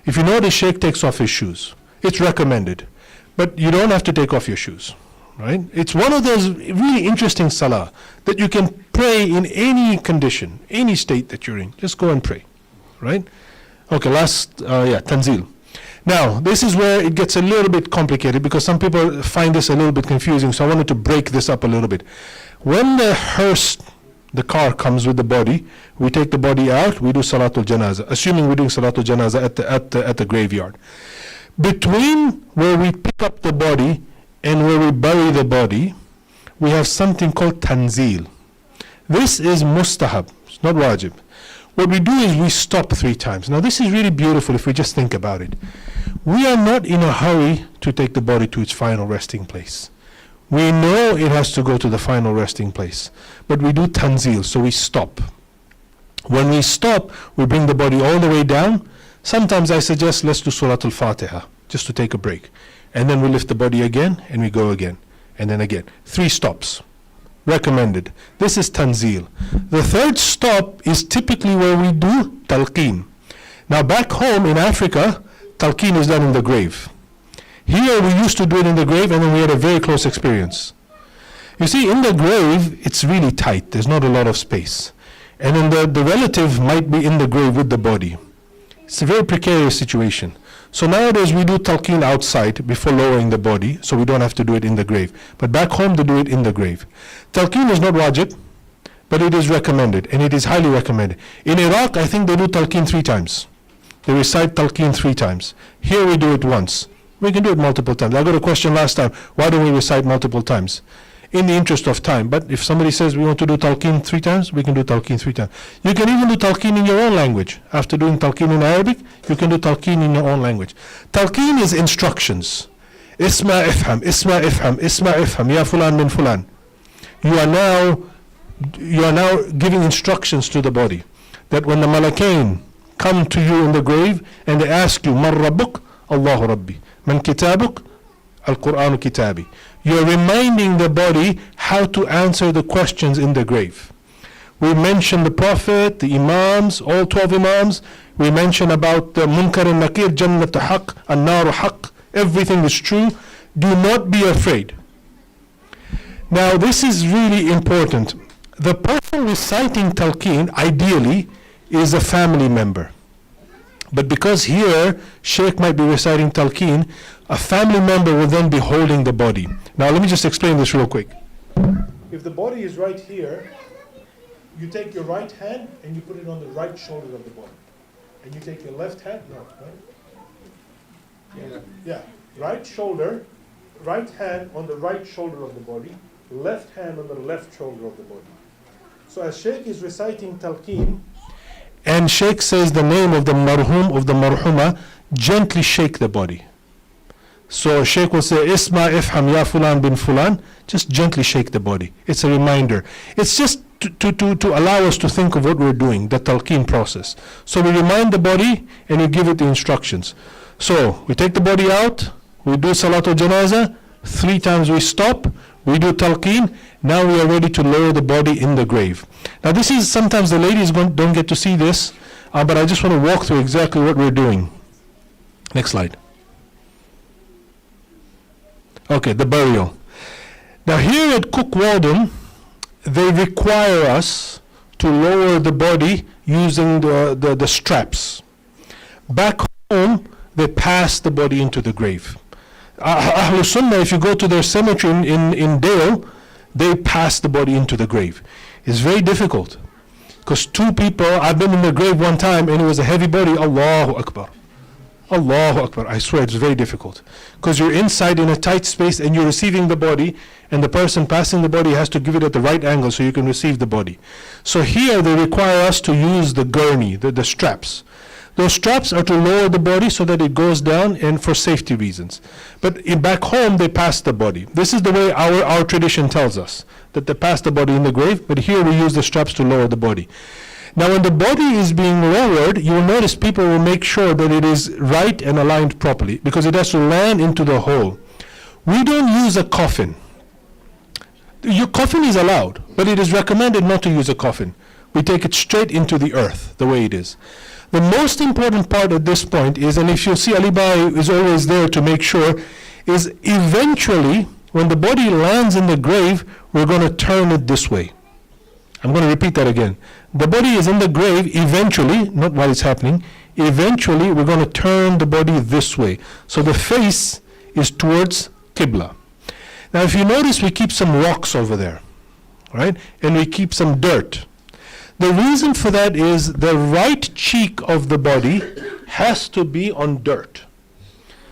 If you notice, Sheikh takes off his shoes. It's recommended. But you don't have to take off your shoes. Right? It's one of those really interesting salah that you can pray in any condition, any state that you're in. Just go and pray. Right? Okay, last, Tanzil. Now, this is where it gets a little bit complicated because some people find this a little bit confusing, so I wanted to break this up a little bit. When the hearse, the car comes with the body, we take the body out, we do Salatul Janazah, assuming we're doing Salatul Janazah at the graveyard. Between where we pick up the body and where we bury the body, we have something called Tanzil. This is mustahab, it's not wajib. What we do is we stop 3 times. Now this is really beautiful if we just think about it. We are not in a hurry to take the body to its final resting place. We know it has to go to the final resting place, but we do tanzil, so we stop. When we stop, we bring the body all the way down. Sometimes I suggest let's do Suratul Fatiha, just to take a break. And then we lift the body again, and we go again, and then again. 3 stops. Recommended. This is tanzil. The 3rd stop is typically where we do talqeen. Now back home in Africa, talqeen is done in the grave. Here we used to do it in the grave, and then we had a very close experience. You see, in the grave, it's really tight. There's not a lot of space. And then the relative might be in the grave with the body. It's a very precarious situation. So nowadays we do talqeen outside before lowering the body, so we don't have to do it in the grave. But back home they do it in the grave. Talqeen is not wajib, but it is recommended, and it is highly recommended. In Iraq, I think they do talqeen 3 times. They recite talqeen 3 times. Here we do it once. We can do it multiple times. I got a question last time, why don't we recite multiple times? In the interest of time. But if somebody says we want to do talqeen 3 times, we can do talqeen 3 times. You can even do talqeen in your own language. After doing talqeen in Arabic, you can do talqeen in your own language. Talqeen is instructions. Isma ifham, isma ifham, isma ifham, ya fulan min fulan. You are now giving instructions to the body that when the malakain come to you in the grave and they ask you, Man rabbuk? Allahu Rabbi. Man kitabuk? Al-Qur'anu kitabi. You're reminding the body how to answer the questions in the grave. We mention the Prophet, the Imams, all 12 Imams. We mention about the Munkar and Nakir, Jannat haq, An-Nar haq. Everything is true. Do not be afraid. Now this is really important. The person reciting talqeen, ideally, is a family member. But because here, Sheikh might be reciting talqeen, a family member will then be holding the body. Now let me just explain this real quick. If the body is right here, you take your right hand and you put it on the right shoulder of the body. And you take your left hand, yeah, right shoulder, right hand on the right shoulder of the body, left hand on the left shoulder of the body. So as Sheikh is reciting talqeen, and Sheikh says the name of the marhum, of the marhuma, gently shake the body. So Sheikh will say, Isma ifham ya fulan bin fulan, just gently shake the body. It's a reminder. It's just to allow us to think of what we're doing, the talqeen process. So we remind the body and we give it the instructions. So we take the body out, we do Salatul Janazah, 3 times we stop, we do talqeen, now we are ready to lower the body in the grave. Now this is, sometimes the ladies don't get to see this, but I just want to walk through exactly what we're doing. Next slide. Okay, the burial. Now here at Cook Walden, they require us to lower the body using the straps. Back home, they pass the body into the grave. Ahlul Sunnah, if you go to their cemetery in Dale, they pass the body into the grave. It's very difficult. Because two people, I've been in the grave one time and it was a heavy body, Allahu Akbar. Allahu Akbar. I swear it's very difficult. Because you're inside in a tight space and you're receiving the body, and the person passing the body has to give it at the right angle so you can receive the body. So here they require us to use the gurney, the straps. Those straps are to lower the body so that it goes down and for safety reasons. But back home they pass the body. This is the way our tradition tells us, that they pass the body in the grave, but here we use the straps to lower the body. Now when the body is being lowered, you will notice people will make sure that it is right and aligned properly, because it has to land into the hole. We don't use a coffin. Your coffin is allowed, but it is recommended not to use a coffin. We take it straight into the earth, the way it is. The most important part at this point is, and if you see Ali Bai is always there to make sure, is eventually when the body lands in the grave, we're going to turn it this way. I'm going to repeat that again. The body is in the grave eventually, not while it's happening, eventually we're going to turn the body this way. So the face is towards Qibla. Now if you notice, we keep some rocks over there, right? And we keep some dirt. The reason for that is the right cheek of the body has to be on dirt.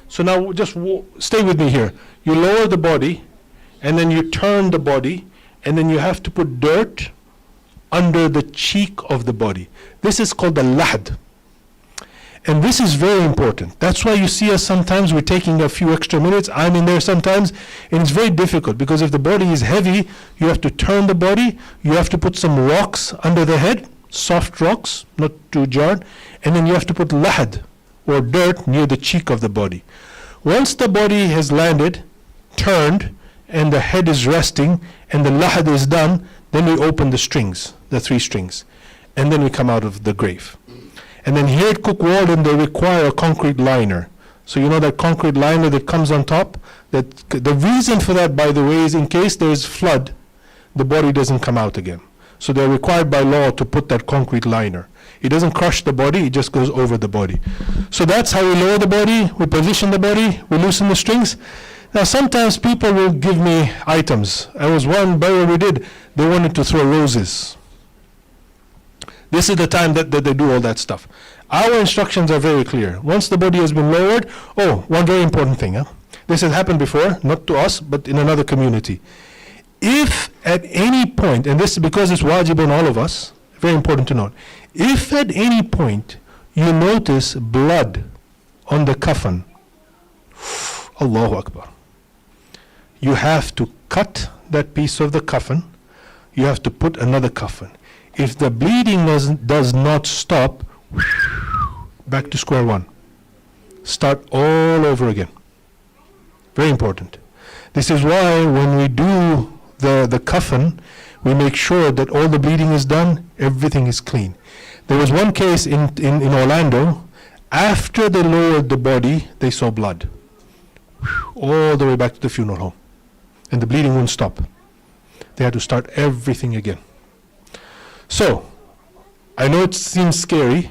So now just stay with me here. You lower the body, and then you turn the body, and then you have to put dirt under the cheek of the body. This is called the lahd. And this is very important. That's why you see us sometimes, we're taking a few extra minutes. I'm in there sometimes, and it's very difficult because if the body is heavy, you have to turn the body, you have to put some rocks under the head, soft rocks, not too jarred, and then you have to put lahd, or dirt, near the cheek of the body. Once the body has landed, turned, and the head is resting, and the lahd is done, then we open the strings, the 3 strings, and then we come out of the grave. And then here at Cook Walden, they require a concrete liner. So you know that concrete liner that comes on top? That the reason for that, by the way, is in case there is flood, the body doesn't come out again. So they're required by law to put that concrete liner. It doesn't crush the body, it just goes over the body. So that's how we lower the body, we position the body, we loosen the strings. Now sometimes people will give me items. There was one burial we did, they wanted to throw roses. This is the time that they do all that stuff. Our instructions are very clear. Once the body has been lowered, one very important thing. This has happened before, not to us, but in another community. If at any point, and this is because it's wajib on all of us, very important to note, if at any point you notice blood on the coffin, Allahu Akbar, you have to cut that piece of the coffin, you have to put another coffin. If the bleeding does not stop, back to square one. Start all over again. Very important. This is why when we do the coffin, we make sure that all the bleeding is done, everything is clean. There was one case in Orlando, after they lowered the body, they saw blood. All the way back to the funeral home. And the bleeding wouldn't stop. They had to start everything again. So, I know it seems scary.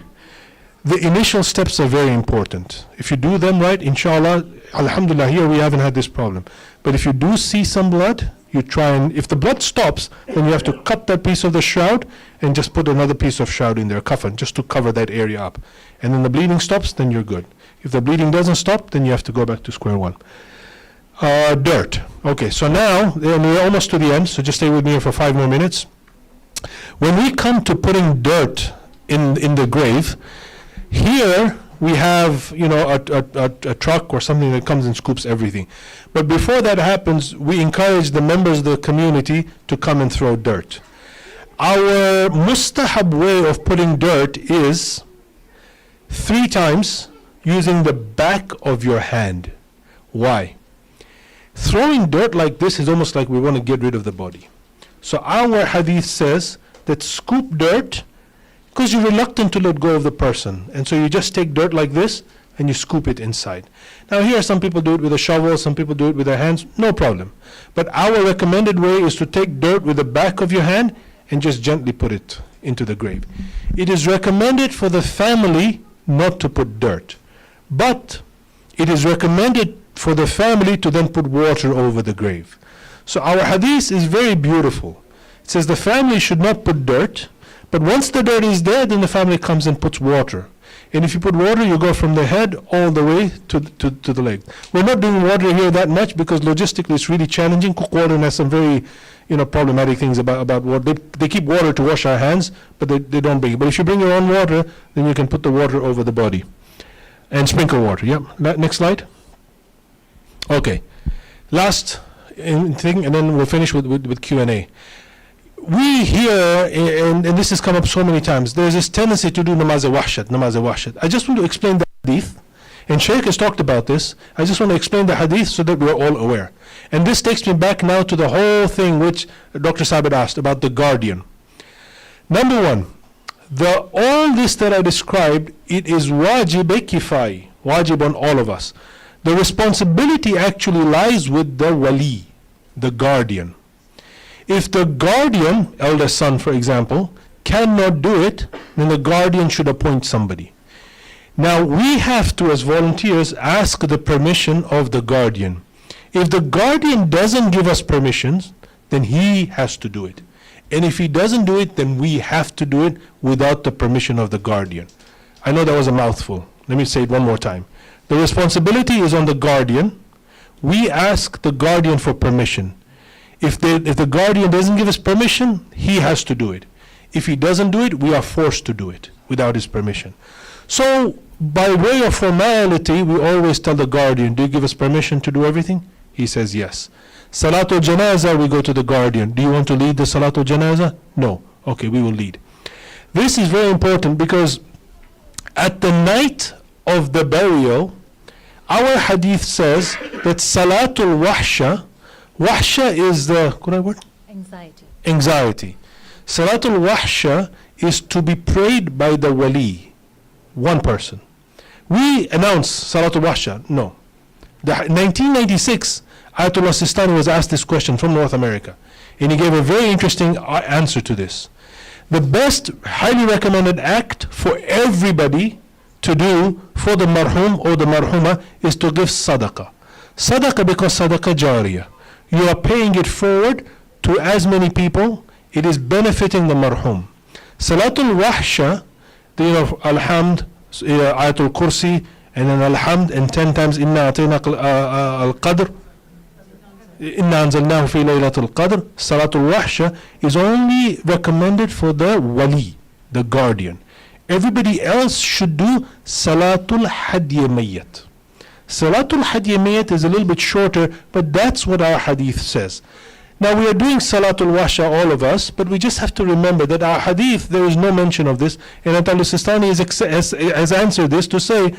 The initial steps are very important. If you do them right, inshallah, alhamdulillah, here we haven't had this problem. But if you do see some blood, you try and, if the blood stops, then you have to cut that piece of the shroud and just put another piece of shroud in there, coffin, just to cover that area up. And then the bleeding stops, then you're good. If the bleeding doesn't stop, then you have to go back to square one. Dirt. Okay, so now, we're almost to the end, so just stay with me here for 5 more minutes. When we come to putting dirt in the grave, here we have, a truck or something that comes and scoops everything. But before that happens, we encourage the members of the community to come and throw dirt. Our mustahab way of putting dirt is 3 times using the back of your hand. Why? Throwing dirt like this is almost like we want to get rid of the body. So our hadith says that scoop dirt because you're reluctant to let go of the person. And so you just take dirt like this and you scoop it inside. Now here some people do it with a shovel, some people do it with their hands, no problem. But our recommended way is to take dirt with the back of your hand and just gently put it into the grave. It is recommended for the family not to put dirt. But it is recommended for the family to then put water over the grave. So our hadith is very beautiful. It says the family should not put dirt, But once the dirt is there, then the family comes and puts water. And if you put water, you go from the head all the way to the leg. We're not doing water here that much because logistically it's really challenging. Cook water has some very, problematic things about water. They keep water to wash our hands, but they don't bring it. But if you bring your own water, then you can put the water over the body. And sprinkle water. Yep. Next slide. Okay. Last thing, and then we'll finish with Q&A. We here, and this has come up so many times, there's this tendency to do namaz wahshat. I just want to explain the hadith, and Shaykh has talked about this. I just want to explain the hadith so that we're all aware. And this takes me back now to the whole thing which Dr. Sabit asked about the guardian. Number one, all this that I described, it is wajib kifai, wajib on all of us. The responsibility actually lies with the wali, the guardian. If the guardian, eldest son for example, cannot do it, then the guardian should appoint somebody. Now we have to, as volunteers, ask the permission of the guardian. If the guardian doesn't give us permissions, then he has to do it. And if he doesn't do it, then we have to do it without the permission of the guardian. I know that was a mouthful. Let me say it one more time. The responsibility is on the guardian. We ask the guardian for permission. If the guardian doesn't give us permission, he has to do it. If he doesn't do it, we are forced to do it without his permission. So, by way of formality, we always tell the guardian, do you give us permission to do everything? He says yes. Salatul Janazah, we go to the guardian. Do you want to lead the Salatul Janazah? No. Okay, we will lead. This is very important because at the night of the burial, our hadith says that Salatul Wahsha is the, correct word? Anxiety. Salatul Wahsha is to be prayed by the wali, one person. We announce Salatul Wahsha, no. In 1996, Ayatollah Sistani was asked this question from North America, and he gave a very interesting answer to this. The best, highly recommended act for everybody to do for the marhum or the marhuma is to give sadaqah. Sadaqah because sadaqah jariyah. You are paying it forward to as many people. It is benefiting the marhum. Salatul Wahsha, Alhamd, Ayatul Kursi, and then Alhamd, and 10 times Inna Atayna al-Qadr, Inna Anzalnahu fi Laylatul Qadr. Salatul Wahsha is only recommended for the wali, the guardian. Everybody else should do Salatul Hadiyya Mayyat. Salatul Hadiyya Mayyat is a little bit shorter, but that's what our hadith says. Now we are doing Salatul Wahsha, all of us, but we just have to remember that our hadith, there is no mention of this, and Ayatollah Sistani has answered this to say,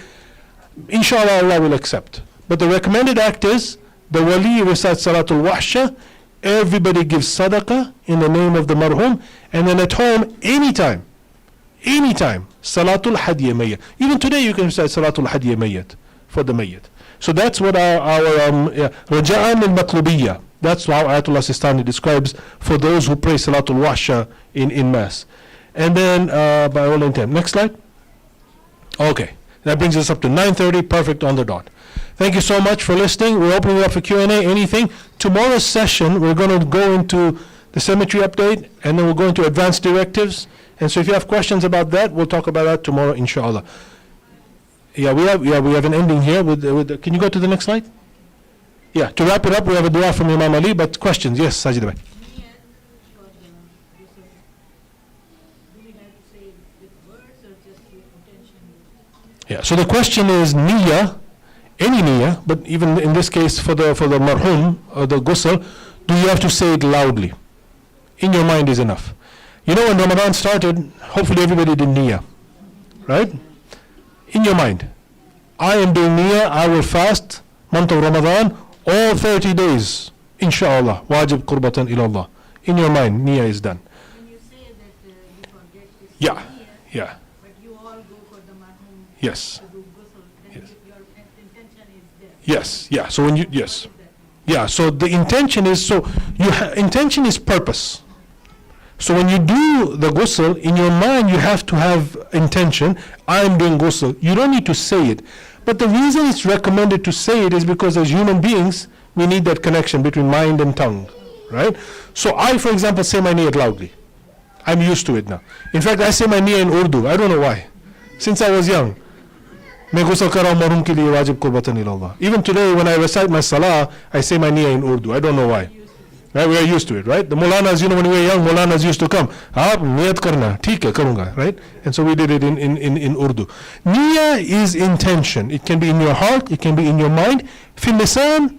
Inshallah Allah will accept. But the recommended act is, the wali recites Salatul Wahsha, everybody gives sadaqah in the name of the marhum, and then at home, anytime, Salatul Hadiyya Mayyat. Even today you can recite Salatul Hadiyya Mayyat for the Mayyat. So that's what our Raja'an al-Matlubiyya. That's how Ayatollah Sistani describes for those who pray Salatul Wahsha in Mass. And then, by all intent. Next slide. Okay. That brings us up to 9:30, perfect on the dot. Thank you so much for listening. We're opening it up for Q&A, anything. Tomorrow's session, we're going to go into the cemetery update, and then we'll go into advanced directives. And so if you have questions about that, we'll talk about that tomorrow, inshallah. We have an ending here. Can you go to the next slide? Yeah, to wrap it up, we have a dua from Imam Ali, but questions? Yes, Sajid Bhai. Yeah, so the question is niyyah, any niyyah, but even in this case for the marhum or the ghusl, do you have to say it loudly? In your mind is enough. You know, when Ramadan started, hopefully everybody did niyyah, right? In your mind. I am doing niyyah, I will fast, month of Ramadan, all 30 days, inshallah, wajib qurbatan ilallah. In your mind, niyyah is done. When you say that you forget to say Yeah, niyyah, yeah, but you all go for the marhum yes, to do ghusl, then Yes. your intention is there. yes, yeah. So when you, yes, What does that mean? yeah. So the intention is, intention is purpose. So when you do the ghusl, in your mind you have to have intention, I am doing ghusl. You don't need to say it. But the reason it's recommended to say it is because as human beings, we need that connection between mind and tongue, right? So I, for example, say my niyat loudly. I'm used to it now. In fact, I say my niya in Urdu. I don't know why. Since I was young. मैं गुस्ल कर रहा हूँ मरहूम के लिए वाजिब कुर्बत नहीं. Even today when I recite my salah, I say my niya in Urdu. I don't know why. Right? We are used to it, right? The Molanas, when we were young, Molanas used to come. Niyat karna, theek hai, karunga, right? And so we did it in Urdu. Niya is intention. It can be in your heart, it can be in your mind. Fil lisan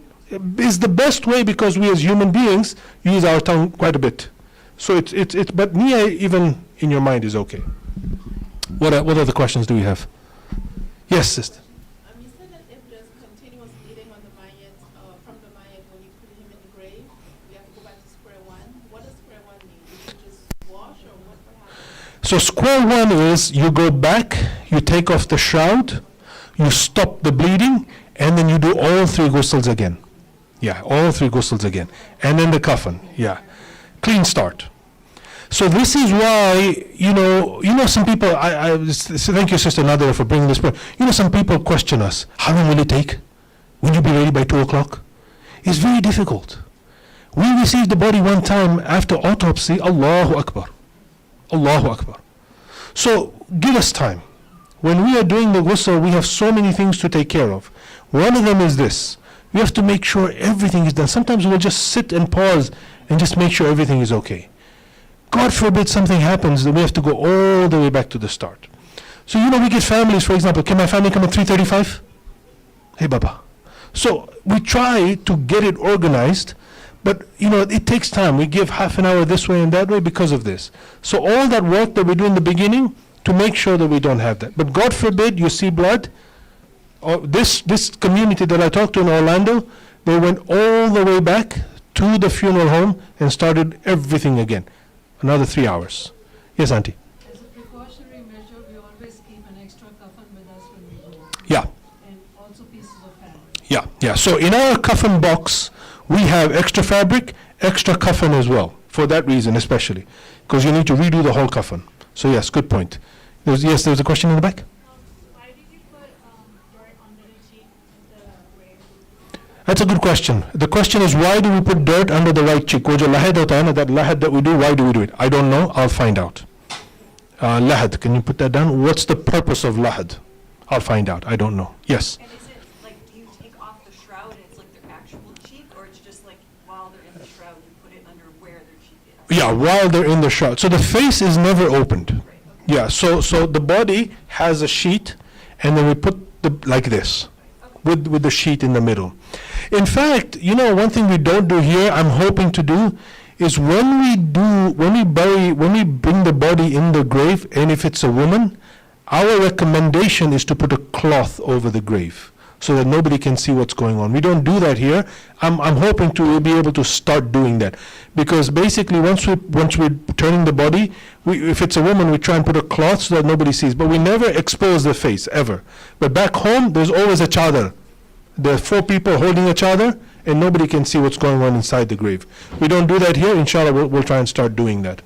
is the best way because we as human beings use our tongue quite a bit. So but niya even in your mind is okay. What other questions do we have? Yes, sister. You said that if there's continuous bleeding on the mayat, from the mayat when you put him in the grave, we have to go back to square one. What does square one mean? Is it just wash or what happens? So square one is you go back, you take off the shroud, you stop the bleeding, and then you do all 3 ghusls again. Yeah, all 3 ghusls again. And then the coffin. Yeah. Clean start. So this is why, some people, thank you, Sister Nadira, for bringing this point. Some people question us. How long will it take? Will you be ready by 2 o'clock? It's very difficult. We received the body one time after autopsy. Allahu Akbar. Allahu Akbar. So give us time. When we are doing the ghusl, we have so many things to take care of. One of them is this. We have to make sure everything is done. Sometimes we'll just sit and pause and just make sure everything is okay. God forbid something happens that we have to go all the way back to the start. So we get families, for example, can my family come at 3:35? Hey Baba. So we try to get it organized, but it takes time. We give half an hour this way and that way because of this. So all that work that we do in the beginning to make sure that we don't have that. But God forbid you see blood. This community that I talked to in Orlando, they went all the way back to the funeral home and started everything again. Another 3 hours. Yes, Auntie. As a precautionary measure, we always keep an extra coffin with us when we go. Yeah. And also pieces of fabric. Yeah. So in our coffin box, we have extra fabric, extra coffin as well, for that reason especially, because you need to redo the whole coffin. So yes, good point. There's a question in the back. Why did you put dirt under the sheet of the grave? That's a good question. The question is, why do we put dirt under the right cheek? Wo jo lahad hota hai na, that lahad that we do, why do we do it? I don't know. I'll find out. Lahad, can you put that down? What's the purpose of lahad? I'll find out. I don't know. Yes. And is it do you take off the shroud and it's like their actual cheek, or it's just like while they're in the shroud you put it under where their cheek is? Yeah, while they're in the shroud. So the face is never opened. Right, okay. Yeah, so the body has a sheet, and then we put like this, with the sheet in the middle. In fact, one thing we don't do here, I'm hoping to do, is when we bring the body in the grave, and if it's a woman, our recommendation is to put a cloth over the grave so that nobody can see what's going on. We don't do that here. I'm hoping to be able to start doing that, because basically once we're turning the body, if it's a woman, we try and put a cloth so that nobody sees, but we never expose the face ever. But back home, there's always a chadar. There are 4 people holding a chadar, and nobody can see what's going on inside the grave. We don't do that here. Inshallah, we'll try and start doing that.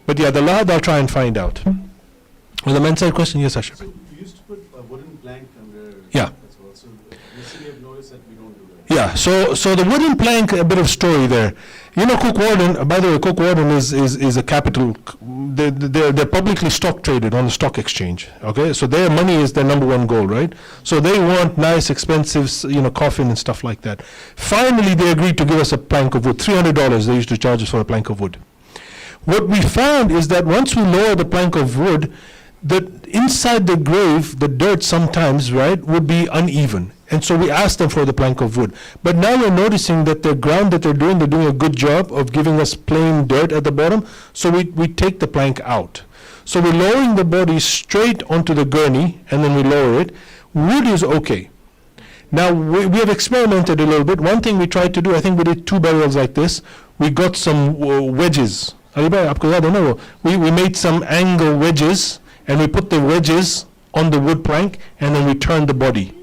But yeah, the lahad I'll try and find out. Well, the men's side question, yes, Ashraf. So you used to put a wooden plank under. Yeah. As well. So recently I've noticed that we don't do that. Yeah, so the wooden plank, a bit of story there. Cook Warden, by the way, Cook Warden is a capital, they're publicly stock traded on the stock exchange, okay? So their money is their number one goal, right? So they want nice, expensive, coffin and stuff like that. Finally, they agreed to give us a plank of wood, $300 they used to charge us for a plank of wood. What we found is that once we lower the plank of wood, that inside the grave, the dirt sometimes, right, would be uneven. And so we asked them for the plank of wood. But now we're noticing that the ground that they're doing a good job of giving us plain dirt at the bottom. So we take the plank out. So we're lowering the body straight onto the gurney, and then we lower it. Wood is okay. Now we have experimented a little bit. One thing we tried to do, I think we did 2 burials like this. We got some wedges. We made some angle wedges, and we put the wedges on the wood plank, and then we turned the body.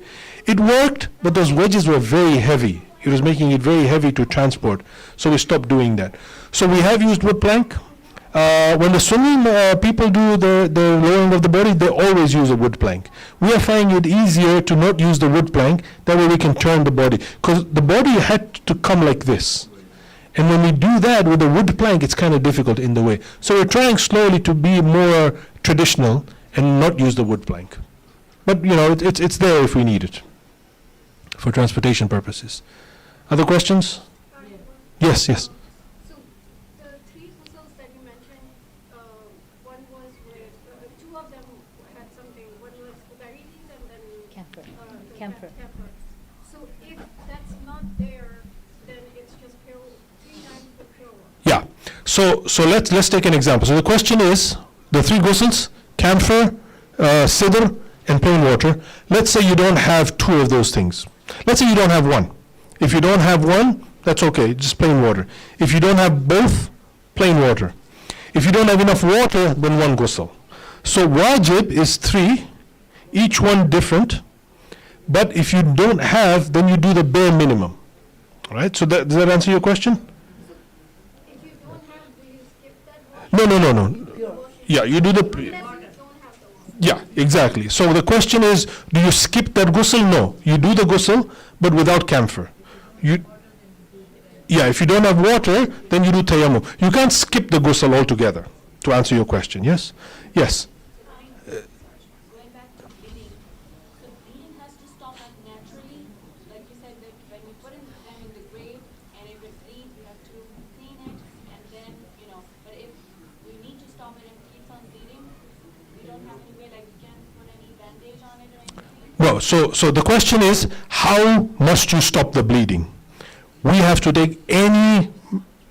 It worked, but those wedges were very heavy. It was making it very heavy to transport, so we stopped doing that. So we have used wood plank. When the Sunni people do the lowering of the body, they always use a wood plank. We are finding it easier to not use the wood plank, that way we can turn the body. Because the body had to come like this. And when we do that with a wood plank, it's kind of difficult in the way. So we're trying slowly to be more traditional and not use the wood plank. But, it's there if we need it for transportation purposes. Other questions? Yes, yes. So the three whistles that you mentioned, one was with, two of them had something, one was varieties and then Camphor. the Camphor. camphor. So if that's not there, then it's just pure, 3 times the pure water. Yeah. So let's take an example. So the question is the three ghusls, camphor, sidr, and plain water. Let's say you don't have two of those things. Let's say you don't have one. If you don't have one, that's okay, just plain water. If you don't have both, plain water. If you don't have enough water, then one ghusl. So wajib is 3, each one different. But if you don't have, then you do the bare minimum. All right, so does that answer your question? If you don't have, do you skip that water? No. Yeah, you do the... Unless you don't have the water. Yeah, exactly. So the question is, do you skip that ghusl? No. You do the ghusl, but without camphor. If you don't have water, then you do tayammum. You can't skip the ghusl altogether, to answer your question. Yes? Yes. Going back to bleeding, so bleeding has to stop like naturally, like you said, that when you put them in the grave, and if it bleeds, you have to clean it, and then, but if we need to stop it and it keeps on bleeding, we don't have any way, like we can't put any bandage on it or anything? No, so the question is, how must you stop the bleeding? We have to take any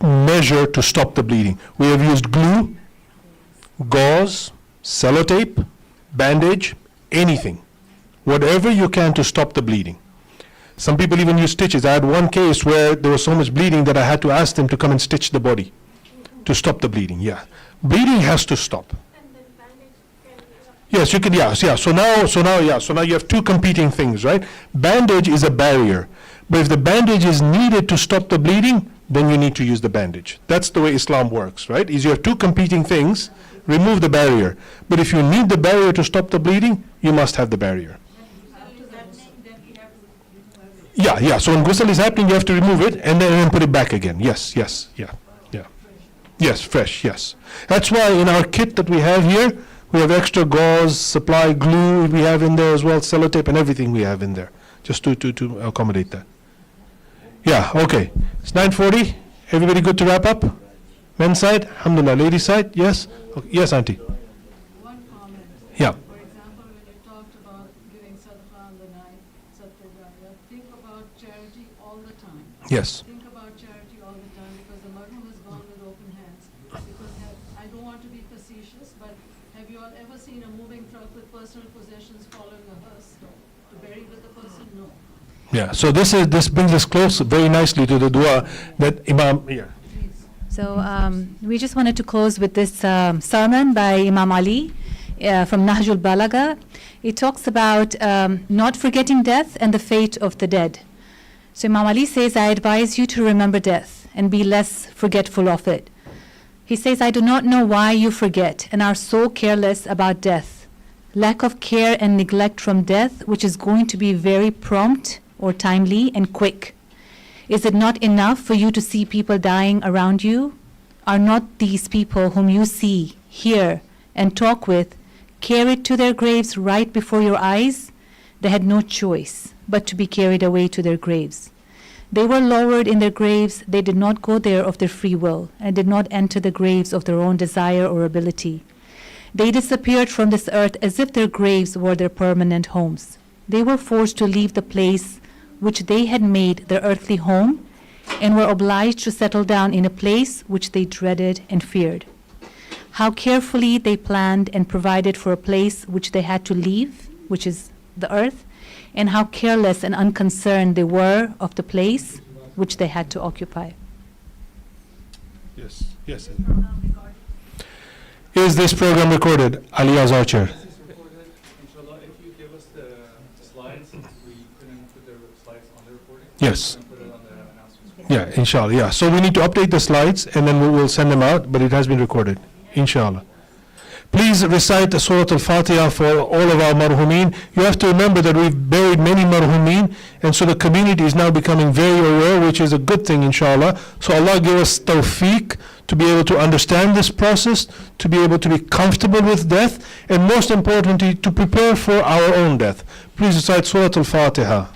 measure to stop the bleeding. We have used glue, gauze, sellotape, bandage, anything. Whatever you can to stop the bleeding. Some people even use stitches. I had one case where there was so much bleeding that I had to ask them to come and stitch the body to stop the bleeding. Yeah. Bleeding has to stop. And then bandage can, Yes, you can, yeah. So now you have two competing things, right? Bandage is a barrier. But if the bandage is needed to stop the bleeding, then you need to use the bandage. That's the way Islam works, right? Is you have two competing things, remove the barrier. But if you need the barrier to stop the bleeding, you must have the barrier. Yeah. So when ghusl is happening, you have to remove it and then put it back again. Yes, yeah. Yes, fresh, yes. That's why in our kit that we have here, we have extra gauze, supply glue we have in there as well, sellotape and everything we have in there, just to accommodate that. Yeah, okay. It's 9:40. Everybody good to wrap up? Men's side? Alhamdulillah. Ladies' side? Yes? Okay. Yes, Auntie. One comment. Yeah. For example, when you talked about giving sadaqah on the night, sadaqah jariyah, think about charity all the time. Yes. Think about charity all the time because the marhum has gone with open hands. Because I don't want to be facetious, but have you all ever seen a moving truck with personal possessions following a hearse to bury with the person? No. Yeah. So this brings us close very nicely to the dua that Imam. Yeah. So we just wanted to close with this sermon by Imam Ali from Nahjul Balagha. It talks about not forgetting death and the fate of the dead. So Imam Ali says, I advise you to remember death and be less forgetful of it. He says, I do not know why you forget and are so careless about death. Lack of care and neglect from death, which is going to be very prompt or timely and quick. Is it not enough for you to see people dying around you? Are not these people whom you see, hear, and talk with carried to their graves right before your eyes? They had no choice but to be carried away to their graves. They were lowered in their graves. They did not go there of their free will and did not enter the graves of their own desire or ability. They disappeared from this earth as if their graves were their permanent homes. They were forced to leave the place which they had made their earthly home and were obliged to settle down in a place which they dreaded and feared. How carefully they planned and provided for a place which they had to leave, which is the earth, and how careless and unconcerned they were of the place which they had to occupy. Yes. Is this program recorded? Ali Azhar Chair. This is recorded. Inshallah, if you give us the slides, we couldn't put the slides on the recording. Yes. We can put it on the announcements. Yeah, inshallah. Yeah. So we need to update the slides and then we will send them out, but it has been recorded. Inshallah. Please recite the Surah Al-Fatiha for all of our marhumin. You have to remember that we've buried many marhumin, and so the community is now becoming very aware, which is a good thing, inshallah. So Allah give us tawfiq to be able to understand this process, to be able to be comfortable with death, and most importantly, to prepare for our own death. Please recite Surah Al-Fatiha.